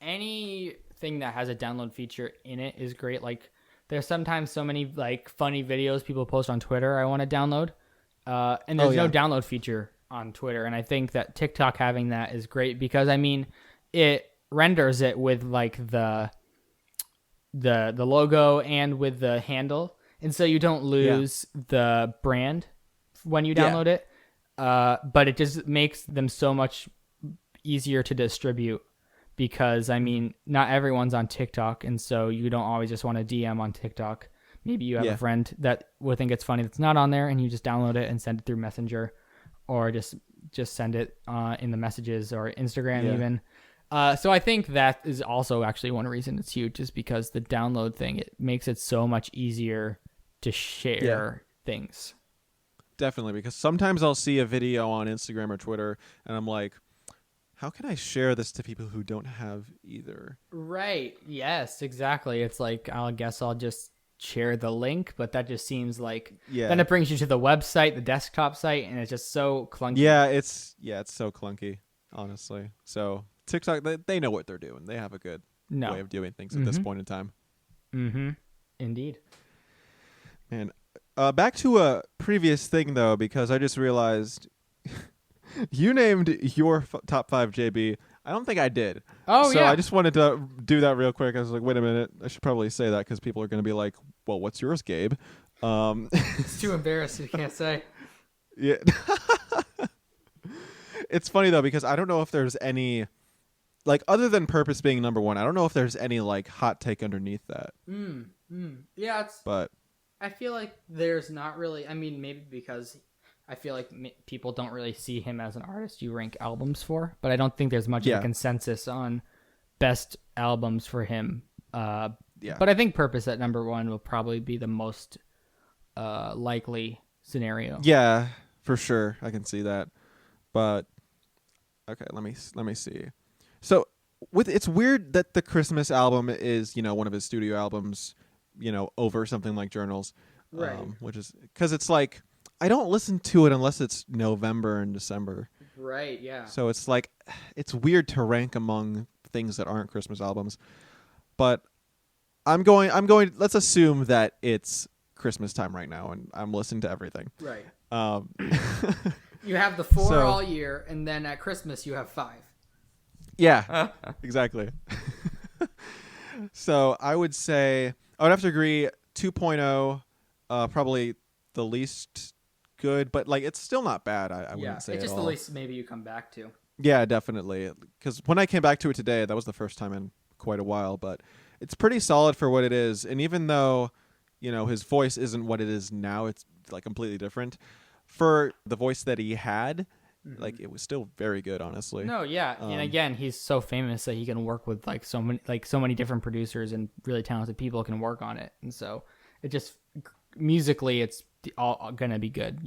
S2: anything that has a download feature in it is great. Like there's sometimes so many like funny videos people post on Twitter I want to download. And there's no download feature on Twitter. And I think that TikTok having that is great because I mean, it renders it with like the logo and with the handle. And so you don't lose the brand when you download it. But it just makes them so much easier to distribute because, I mean, not everyone's on TikTok, and so you don't always just want to DM on TikTok. Maybe you have a friend that would think it's funny that's not on there, and you just download it and send it through Messenger or just send it in the messages or Instagram even. So I think that is also actually one reason it's huge is because the download thing, it makes it so much easier to share things.
S1: Definitely, because sometimes I'll see a video on Instagram or Twitter, and I'm like, how can I share this to people who don't have either?
S2: Right. Yes, exactly. It's like, I guess I'll just share the link, but that just seems like then it brings you to the website, the desktop site, and it's just so clunky.
S1: Yeah, it's so clunky, honestly. So TikTok, they know what they're doing. They have a good way of doing things at this point in time.
S2: Mm-hmm. Indeed.
S1: Man, back to a previous thing though, because I just realized you named your top 5, JB. I don't think I did.
S2: Oh,
S1: so I just wanted to do that real quick. I was like, wait a minute. I should probably say that because people are going to be like, well, what's yours, Gabe?
S2: It's too embarrassing. You can't say.
S1: Yeah. It's funny, though, because I don't know if there's any, like, other than purpose being number one, I don't know if there's any, like, hot take underneath that.
S2: Yeah,
S1: but
S2: I feel like there's not really, I mean, maybe because I feel like people don't really see him as an artist you rank albums for, but I don't think there's much of a consensus on best albums for him. But I think Purpose at number one will probably be the most likely scenario.
S1: Yeah, for sure. I can see that. But okay, let me see. So it's weird that the Christmas album is, one of his studio albums, over something like Journals.
S2: Right.
S1: Which is because it's like, I don't listen to it unless it's November and December.
S2: Right, yeah.
S1: So it's like, it's weird to rank among things that aren't Christmas albums. But I'm going, let's assume that it's Christmas time right now, and I'm listening to everything.
S2: Right.
S1: Um,
S2: You have the 4
S1: So-
S2: all year, and then at Christmas you have 5.
S1: yeah, exactly. So I would say I would have to agree 2.0, probably the least good, but like it's still not bad. I
S2: Yeah,
S1: wouldn't say
S2: it's
S1: at
S2: just
S1: all.
S2: the least maybe you come back to.
S1: Yeah, definitely. Because when I came back to it today, that was the first time in quite a while, but it's pretty solid for what it is. And even though, his voice isn't what it is now, it's like completely different. For the voice that he had, like it was still very good, honestly.
S2: No, yeah, and again, he's so famous that he can work with so many different producers and really talented people can work on it, and so it just musically, it's all gonna be good,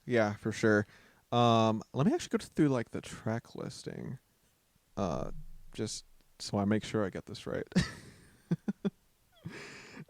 S1: Yeah, for sure. Let me actually go through like the track listing, just so I make sure I get this right.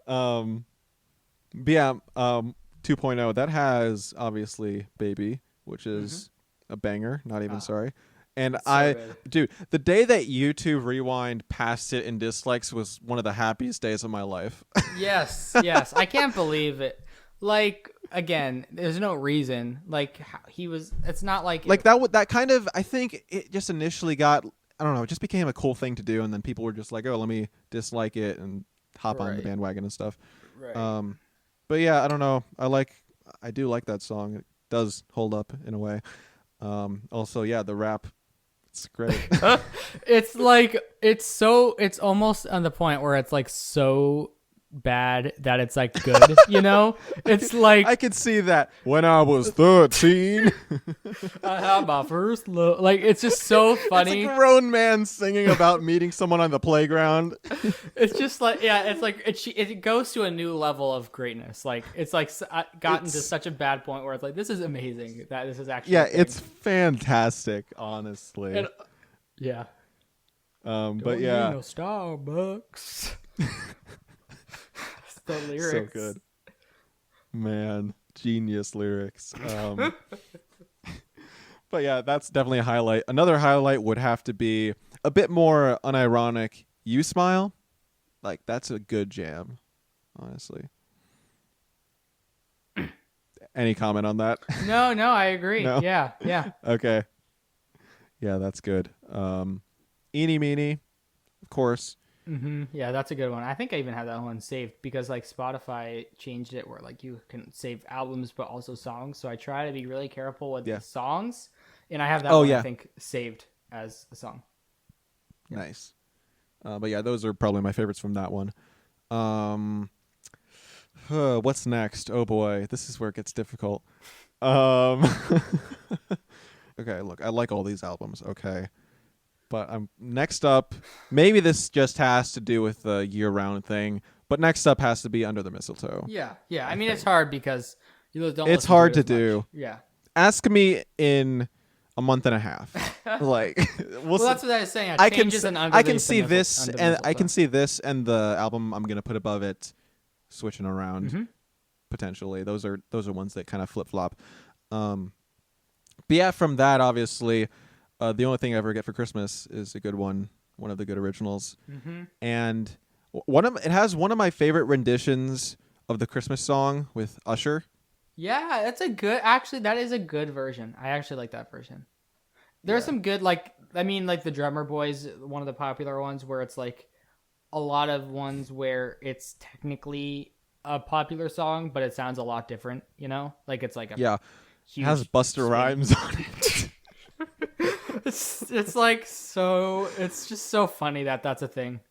S1: But yeah, 2.0 that has obviously Baby, which is a banger. Not even sorry. And
S2: good.
S1: the day that YouTube Rewind passed it in dislikes was one of the happiest days of my life.
S2: Yes, I can't believe it. Like, again, there's no reason. Like, he was. It's not like
S1: that kind of. I think it just initially got. I don't know. It just became a cool thing to do, and then people were just like, "Oh, let me dislike it and hop on the bandwagon and stuff."
S2: Right.
S1: But yeah, I don't know. I do like that song. It does hold up in a way. Also, yeah, the rap. It's great.
S2: It's like it's almost on the point where it's like so bad that it's like good, It's like
S1: I could see that when I was 13.
S2: I had my first love. Like, it's just so funny.
S1: It's a grown man singing about meeting someone on the playground.
S2: It's just like, yeah, it's like it goes to a new level of greatness. Like, it's like gotten to such a bad point where it's like, this is amazing that this is actually
S1: yeah, it's fantastic, honestly.
S2: And, yeah.
S1: But yeah,
S2: no Starbucks. The lyrics.
S1: so good, man, genius lyrics. But yeah, that's definitely a highlight. Another highlight would have to be a bit more unironic. You Smile, like that's a good jam, honestly. Any comment on that?
S2: No, I agree.
S1: No?
S2: Yeah.
S1: Okay. Yeah, that's good. Eeny Meeny, of course.
S2: Yeah, that's a good one. I think I even have that one saved because like Spotify changed it where like you can save albums but also songs. So I try to be really careful with the songs, and I have that one I think saved as a song.
S1: Yeah. Nice. But yeah, those are probably my favorites from that one. What's next? Oh boy, this is where it gets difficult. Okay, look, I like all these albums. Okay. But next up, maybe this just has to do with the year-round thing, but next up has to be Under the Mistletoe.
S2: Yeah. I mean, it's hard because you don't.
S1: It's hard to
S2: do.
S1: do.
S2: Yeah.
S1: Ask me in a month and a half. Like,
S2: well, that's what I was saying.
S1: I can see this, and I can see this and the album I'm gonna put above it, switching around potentially. Those are ones that kind of flip flop. But yeah, from that obviously. The only thing I ever get for Christmas is a good one of the good originals, and it has one of my favorite renditions of the Christmas song with Usher.
S2: Yeah, that is a good version. I actually like that version. There's some good like the Drummer Boys, one of the popular ones where it's like a lot of ones where it's technically a popular song, but it sounds a lot different. Like it's like
S1: huge, it has Busta Rhymes on it.
S2: It's like so. It's just so funny that that's a thing.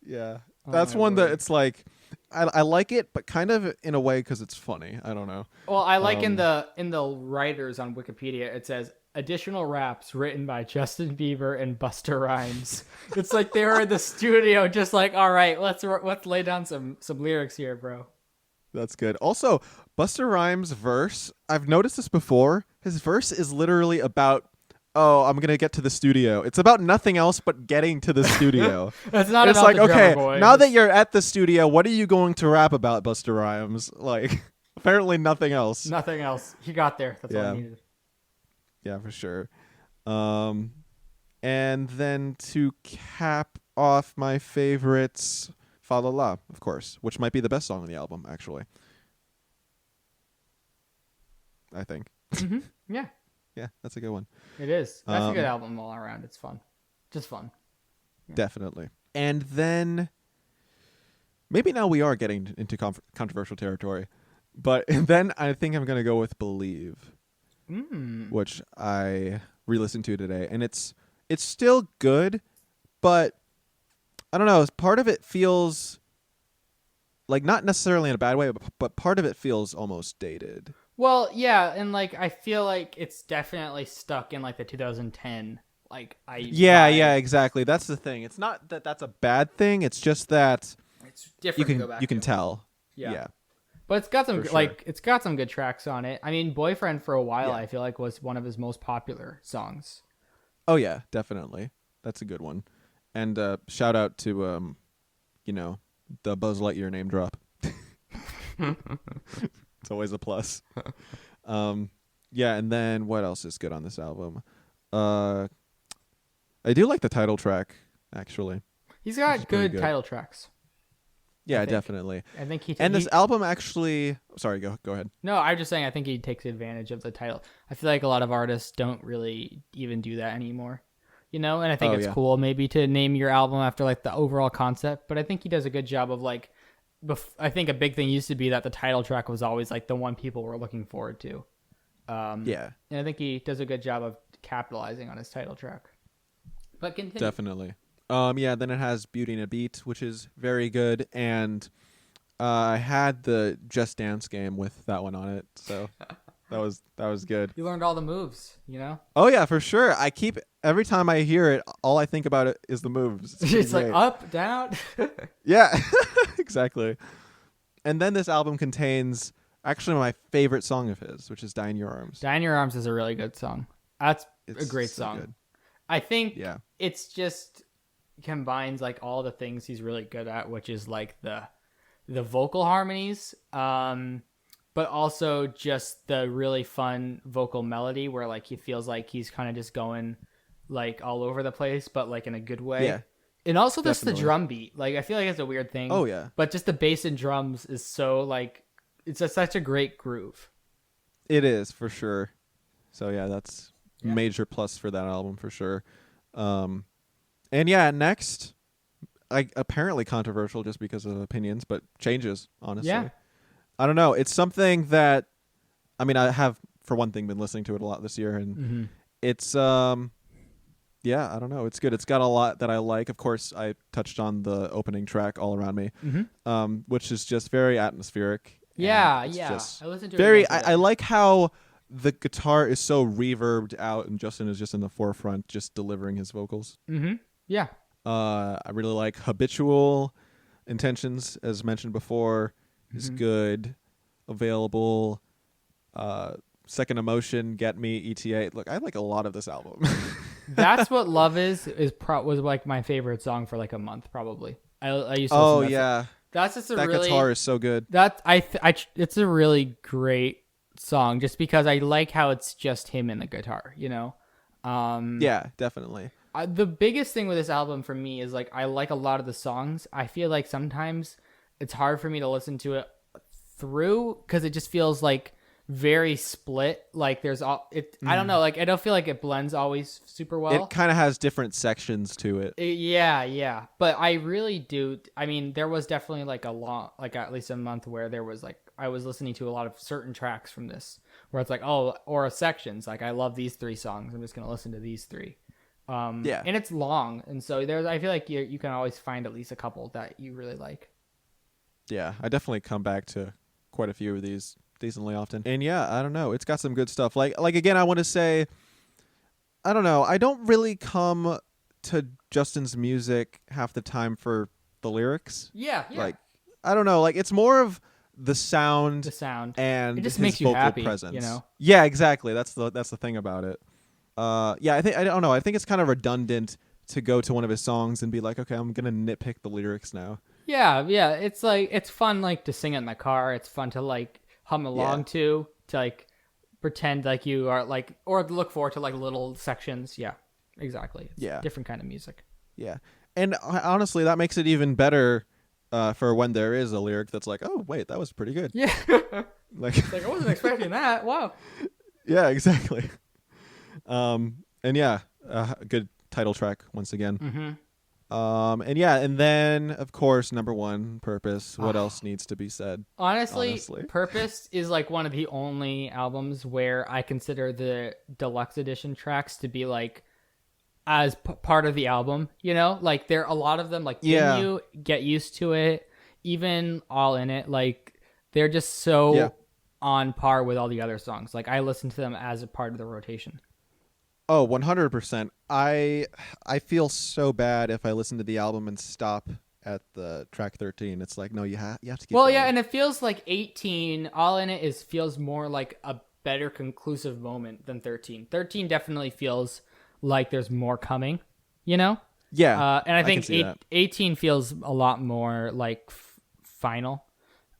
S1: Yeah, that's one that it's like I like it, but kind of in a way because it's funny. I don't know.
S2: Well, I like in the writers on Wikipedia it says additional raps written by Justin Bieber and Busta Rhymes. It's like they were in the studio, just like, all right, let's lay down some lyrics here, bro.
S1: That's good. Also, Busta Rhymes' verse. I've noticed this before. His verse is literally about. Oh, I'm gonna get to the studio. It's about nothing else but getting to the studio.
S2: It's not.
S1: It's
S2: about
S1: like,
S2: the
S1: okay,
S2: Boys.
S1: now that you're at the studio, what are you going to rap about, Busta Rhymes? Like, apparently nothing else.
S2: Nothing else. He got there. That's all he needed.
S1: Yeah, for sure. And then to cap off my favorites, Fa La La, of course, which might be the best song on the album, actually. I think.
S2: Yeah,
S1: Yeah, that's a good one.
S2: it is. That's a good album all around. It's fun, just fun. Yeah.
S1: Definitely. And then maybe now we are getting into controversial territory, but then I think I'm gonna go with Believe, which I re-listened to today, and it's still good, but I don't know. Part of it feels like not necessarily in a bad way, but part of it feels almost dated.
S2: Well, yeah, and like I feel like it's definitely stuck in like the 2010
S1: Yeah,
S2: vibe.
S1: yeah, exactly. That's the thing. It's not that that's a bad thing. It's just that
S2: It's different.
S1: you can tell. Yeah.
S2: But it's got some
S1: For sure.
S2: it's got some good tracks on it. I mean, Boyfriend for a while
S1: Yeah.
S2: I feel like was one of his most popular songs.
S1: Oh yeah, definitely. That's a good one. And shout out to the Buzz Lightyear name drop. It's always a plus. Yeah, and then what else is good on this album? I do like the title track, actually.
S2: He's got good title tracks.
S1: Yeah, definitely.
S2: I think
S1: this album actually. Sorry, go ahead.
S2: No, I'm just saying. I think he takes advantage of the title. I feel like a lot of artists don't really even do that anymore. And I think it's cool maybe to name your album after like the overall concept. But I think he does a good job of like. I think a big thing used to be that the title track was always like the one people were looking forward to.
S1: Yeah,
S2: and I think he does a good job of capitalizing on his title track. But continue.
S1: Definitely. Yeah, then it has Beauty and a Beat, which is very good, and I had the Just Dance game with that one on it, so that was good.
S2: You learned all the moves,
S1: Oh yeah, for sure. Every time I hear it, all I think about it is the moves.
S2: It's like up, down.
S1: Yeah, exactly. And then this album contains actually my favorite song of his, which is "Die in Your Arms."
S2: "Die in Your Arms" is a really good song. It's a great
S1: so
S2: song.
S1: Good.
S2: I think it's just combines like all the things he's really good at, which is like the vocal harmonies, but also just the really fun vocal melody where like he feels like he's kind of just going like all over the place, but like in a good way.
S1: Yeah.
S2: And also just the drum beat. Like I feel like it's a weird thing.
S1: Oh yeah.
S2: But just the bass and drums is so like it's such a great groove.
S1: It is for sure. So yeah, that's major plus for that album for sure. And yeah, next, apparently controversial just because of opinions, but Changes, honestly.
S2: Yeah.
S1: I don't know. It's something that, I mean, I have, for one thing, been listening to it a lot this year, and it's, yeah, I don't know. It's good. It's got a lot that I like. Of course, I touched on the opening track, All Around Me, which is just very atmospheric.
S2: Yeah. I listened to it.
S1: I like how the guitar is so reverbed out, and Justin is just in the forefront, just delivering his vocals.
S2: Yeah.
S1: I really like Habitual Intentions, as mentioned before, is good. Available. Second Emotion, Get Me, ETA. Look, I like a lot of this album.
S2: That's What Love was like my favorite song for like a month probably. I used to listen to
S1: yeah.
S2: That's just
S1: that guitar is so good.
S2: It's a really great song just because I like how it's just him and the guitar,
S1: Yeah, definitely.
S2: The biggest thing with this album for me is like I like a lot of the songs. I feel like sometimes it's hard for me to listen to it through because it just feels like very split. Like there's all it. I don't know. Like I don't feel like it blends always super well.
S1: It kind of has different sections to it.
S2: Yeah. But I really do. I mean, there was definitely like at least a month where there was like I was listening to a lot of certain tracks from this where it's like or sections. Like I love these 3 songs. I'm just gonna listen to these 3. And it's long, and so I feel like you can always find at least a couple that you really like.
S1: Yeah, I definitely come back to quite a few of these decently often. And yeah, I don't know, it's got some good stuff. Like again, I want to say, I don't know, I don't really come to Justin's music half the time for the lyrics.
S2: Yeah.
S1: Like I don't know, like it's more of the sound and
S2: it just
S1: his
S2: makes you
S1: vocal
S2: happy,
S1: presence. Yeah, exactly. That's the thing about it. Yeah, I don't know. I think it's kind of redundant to go to one of his songs and be like, okay, I'm gonna nitpick the lyrics now.
S2: Yeah. It's like it's fun like to sing it in the car. It's fun to like hum along to like pretend like you are like or look forward to like little sections. Yeah, exactly. It's different kind of music.
S1: Yeah, and honestly, that makes it even better for when there is a lyric that's like, oh wait, that was pretty good.
S2: Yeah.
S1: Like,
S2: It's like I wasn't expecting that. Wow.
S1: yeah, exactly. And yeah, good title track once again.
S2: Mm-hmm.
S1: And yeah, and then of course number one, Purpose. What
S2: Ah.
S1: else needs to be said?
S2: Honestly,
S1: Honestly,
S2: Purpose is like one of the only albums where I consider the deluxe edition tracks to be like as part of the album. You know, like there are a lot of them, like Bin
S1: yeah,
S2: You, Get Used to It, even All in It. Like they're just
S1: yeah.
S2: so on par with all the other songs. Like I listen to them as a part of the rotation.
S1: Oh, 100%. I feel so bad if I listen to the album and stop at the track 13. It's like, no, you have to keep
S2: Well, yeah,
S1: going.
S2: and it feels like 18. All in It is feels more like a better conclusive moment than 13. 13 definitely feels like there's more coming. You know.
S1: Yeah,
S2: And I
S1: I can
S2: think
S1: see that.
S2: 18 feels a lot more like final.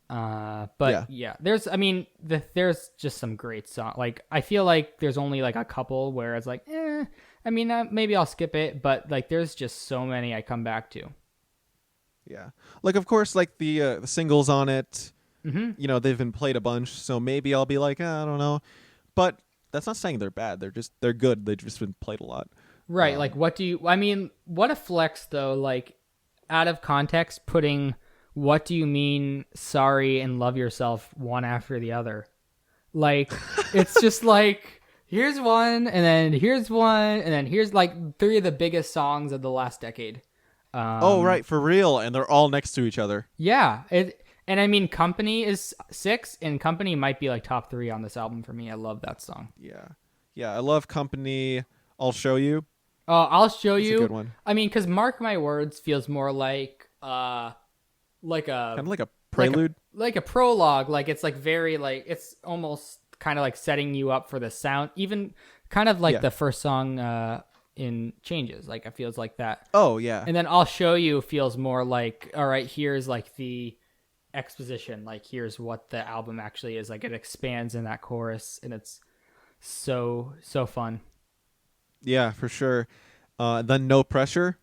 S2: But
S1: Yeah.
S2: yeah, there's just some great song. Like I feel like there's only like a couple where it's like, maybe I'll skip it, but like there's just so many I come back to.
S1: Yeah. Like of course like the singles on it,
S2: Mm-hmm.
S1: they've been played a bunch, so maybe I'll be like, I don't know. But that's not saying they're bad. They're good. They've just been played a lot.
S2: Right. Like, what a flex though, like out of context, putting what do you mean sorry and love yourself one after the other. Like, it's just like, here's one, and then here's one, and then here's like three of the biggest songs of the last decade.
S1: Oh, right, for real, and they're all next to each other.
S2: Yeah. And I mean, Company is 6, and Company might be like top 3 on this album for me. I love that song.
S1: Yeah. Yeah, I love Company. I'll show you.
S2: I'll show
S1: It's
S2: you.
S1: a good one.
S2: I mean, because Mark My Words feels more like
S1: Kind
S2: a
S1: of like a prelude.
S2: like a prologue. Like it's like very like it's almost kind of like setting you up for the sound. Even kind of like
S1: Yeah.
S2: the first song in Changes. Like it feels like that.
S1: Oh, yeah.
S2: And then I'll show you feels more like, all right, here's like the exposition. Like here's what the album actually is. Like it expands in that chorus, and it's so fun.
S1: Yeah, for sure. Then No Pressure.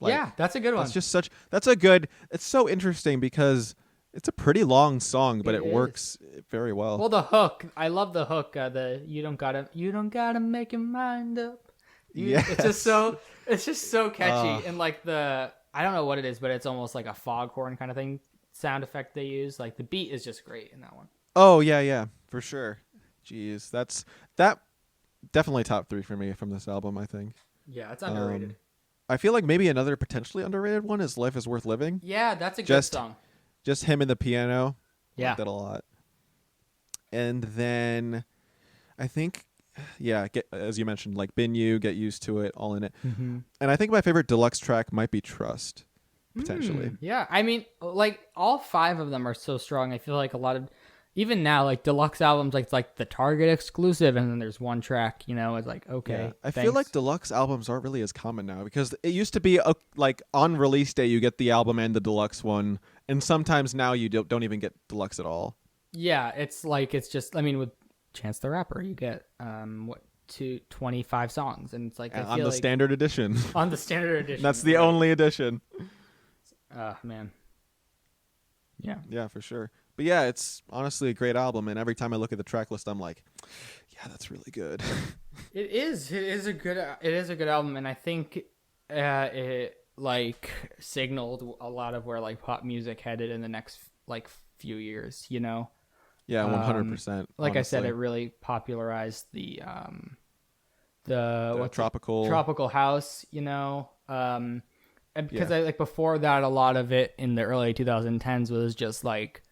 S1: Like,
S2: Yeah, that's a good one.
S1: it's so interesting because it's a pretty long song, but
S2: It
S1: it
S2: is.
S1: works very well.
S2: Well, the hook, I love the hook. The you don't gotta make your mind up.
S1: Yes.
S2: It's just so catchy, and like I don't know what it is, but it's almost like a foghorn kind of thing sound effect they use. Like the beat is just great in that one.
S1: Oh, yeah, for sure. Jeez, that definitely top 3 for me from this album, I think.
S2: Yeah, it's underrated.
S1: I feel like maybe another potentially underrated one is Life is Worth Living.
S2: Yeah, that's a
S1: Just
S2: good song.
S1: Just him and the piano. I
S2: Yeah.
S1: like that a lot. And then I think, yeah, as you mentioned, like Bin You, Get Used to It, all in it.
S2: Mm-hmm.
S1: And I think my favorite deluxe track might be Trust, potentially.
S2: Yeah, I mean, like all 5 of them are so strong. I feel like a lot of even now, like deluxe albums, like it's like the Target exclusive, and then there's one track. It's like okay.
S1: Yeah. I feel
S2: thanks.
S1: like deluxe albums aren't really as common now because it used to be like on release day you get the album and the deluxe one, and sometimes now you don't even get deluxe at all.
S2: Yeah, it's like it's just. I mean, with Chance the Rapper, you get 25 songs, and it's like I
S1: on
S2: feel
S1: the
S2: like
S1: standard edition.
S2: on the standard edition.
S1: That's the only edition.
S2: Man. Yeah.
S1: Yeah, for sure. But yeah, it's honestly a great album, and every time I look at the track list, I'm like, yeah, that's really good.
S2: It is. It is a good. It is a good album, and I think it like signaled a lot of where like pop music headed in the next like few years.
S1: Yeah, 100%.
S2: Like I said,
S1: honestly.
S2: it really popularized the
S1: tropical
S2: tropical house. And because
S1: Yeah.
S2: I like before that, a lot of it in the early 2010s was just like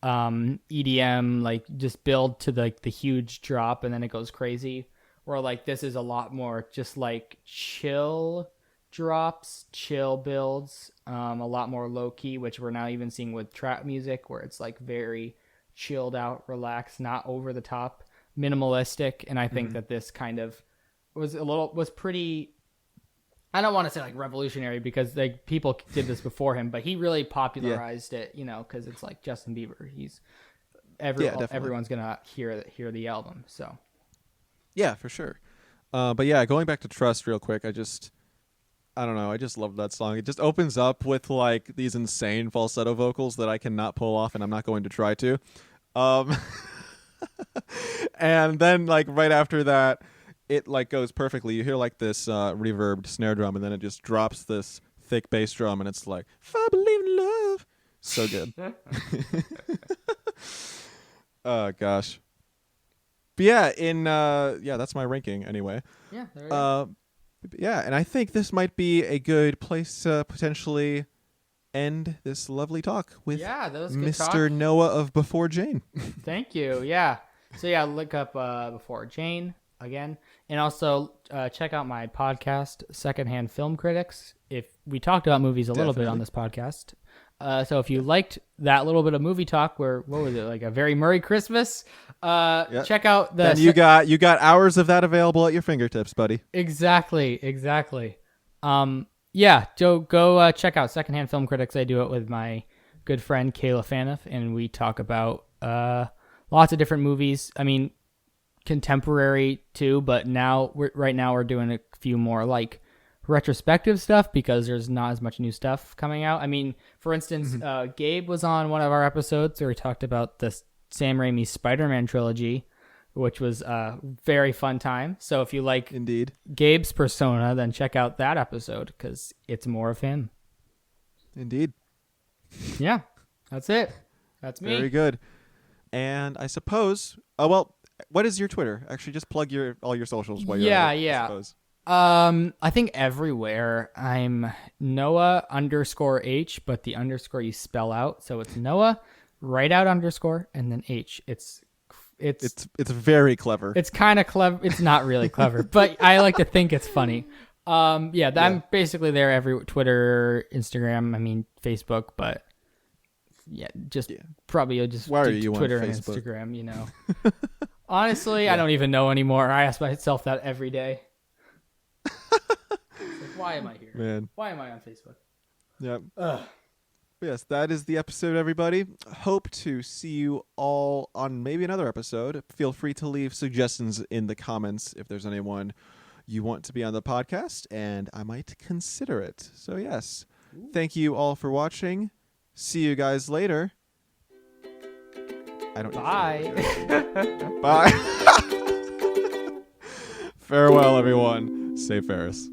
S2: EDM, like just build to the huge drop and then it goes crazy. Or like this is a lot more just like chill drops, chill builds, a lot more low key, which we're now even seeing with trap music, where it's like very chilled out, relaxed, not over the top, minimalistic. And I think that this kind of was pretty. I don't want to say like revolutionary because like people did this before him, but he really popularized it, because it's like Justin Bieber. He's everyone's gonna hear the album. So
S1: Yeah, for sure. But yeah, going back to Trust real quick, I don't know, I just love that song. It just opens up with like these insane falsetto vocals that I cannot pull off, and I'm not going to try to. Um, and then like right after that, it like goes perfectly. You hear like this reverbed snare drum, and then it just drops this thick bass drum, and it's like, "If I believe in love," so good. Oh gosh. But yeah, that's my ranking anyway.
S2: Yeah, there we go.
S1: Yeah, and I think this might be a good place to potentially end this lovely talk with
S2: Yeah, that was good
S1: Mr.
S2: talk.
S1: Noah of Before Jane.
S2: Thank you. Yeah. So yeah, look up Before Jane again, and also check out my podcast, Secondhand Film Critics. If we talked about movies a little bit on this podcast, so if you liked that little bit of movie talk, where what was it, like a very Merry Christmas? Check out the.
S1: Then you got hours of that available at your fingertips, buddy.
S2: Exactly. Yeah, go check out Secondhand Film Critics. I do it with my good friend Kayla Faniff, and we talk about lots of different movies. I mean, contemporary too, but right now we're doing a few more like retrospective stuff because there's not as much new stuff coming out. I mean, for instance, Gabe was on one of our episodes where we talked about the Sam Raimi Spider-Man trilogy, which was a very fun time. So if you like
S1: Indeed
S2: Gabe's persona, then check out that episode because it's more of him.
S1: Indeed.
S2: Yeah, that's it. That's me.
S1: Very good. And I suppose, well, what is your Twitter? Actually, just plug all your socials while you're at it, I suppose.
S2: I think everywhere I'm Noah_H, but the underscore you spell out. So it's Noah, write out underscore, and then H. It's
S1: very clever.
S2: It's kind of clever. It's not really clever, but I like to think it's funny. I'm basically there every Twitter, Instagram, I mean Facebook, but probably you'll just
S1: Why
S2: do
S1: are you
S2: Twitter
S1: on
S2: and
S1: Facebook?
S2: Instagram, you know. Honestly, I don't even know anymore. I ask myself that every day. It's like, why am I here?
S1: Man.
S2: Why am I on Facebook?
S1: Yep. Yes, that is the episode, everybody. Hope to see you all on maybe another episode. Feel free to leave suggestions in the comments if there's anyone you want to be on the podcast, and I might consider it. So, yes, thank you all for watching. See you guys later. I don't know.
S2: Bye.
S1: Bye. Farewell, everyone. Stay Ferris.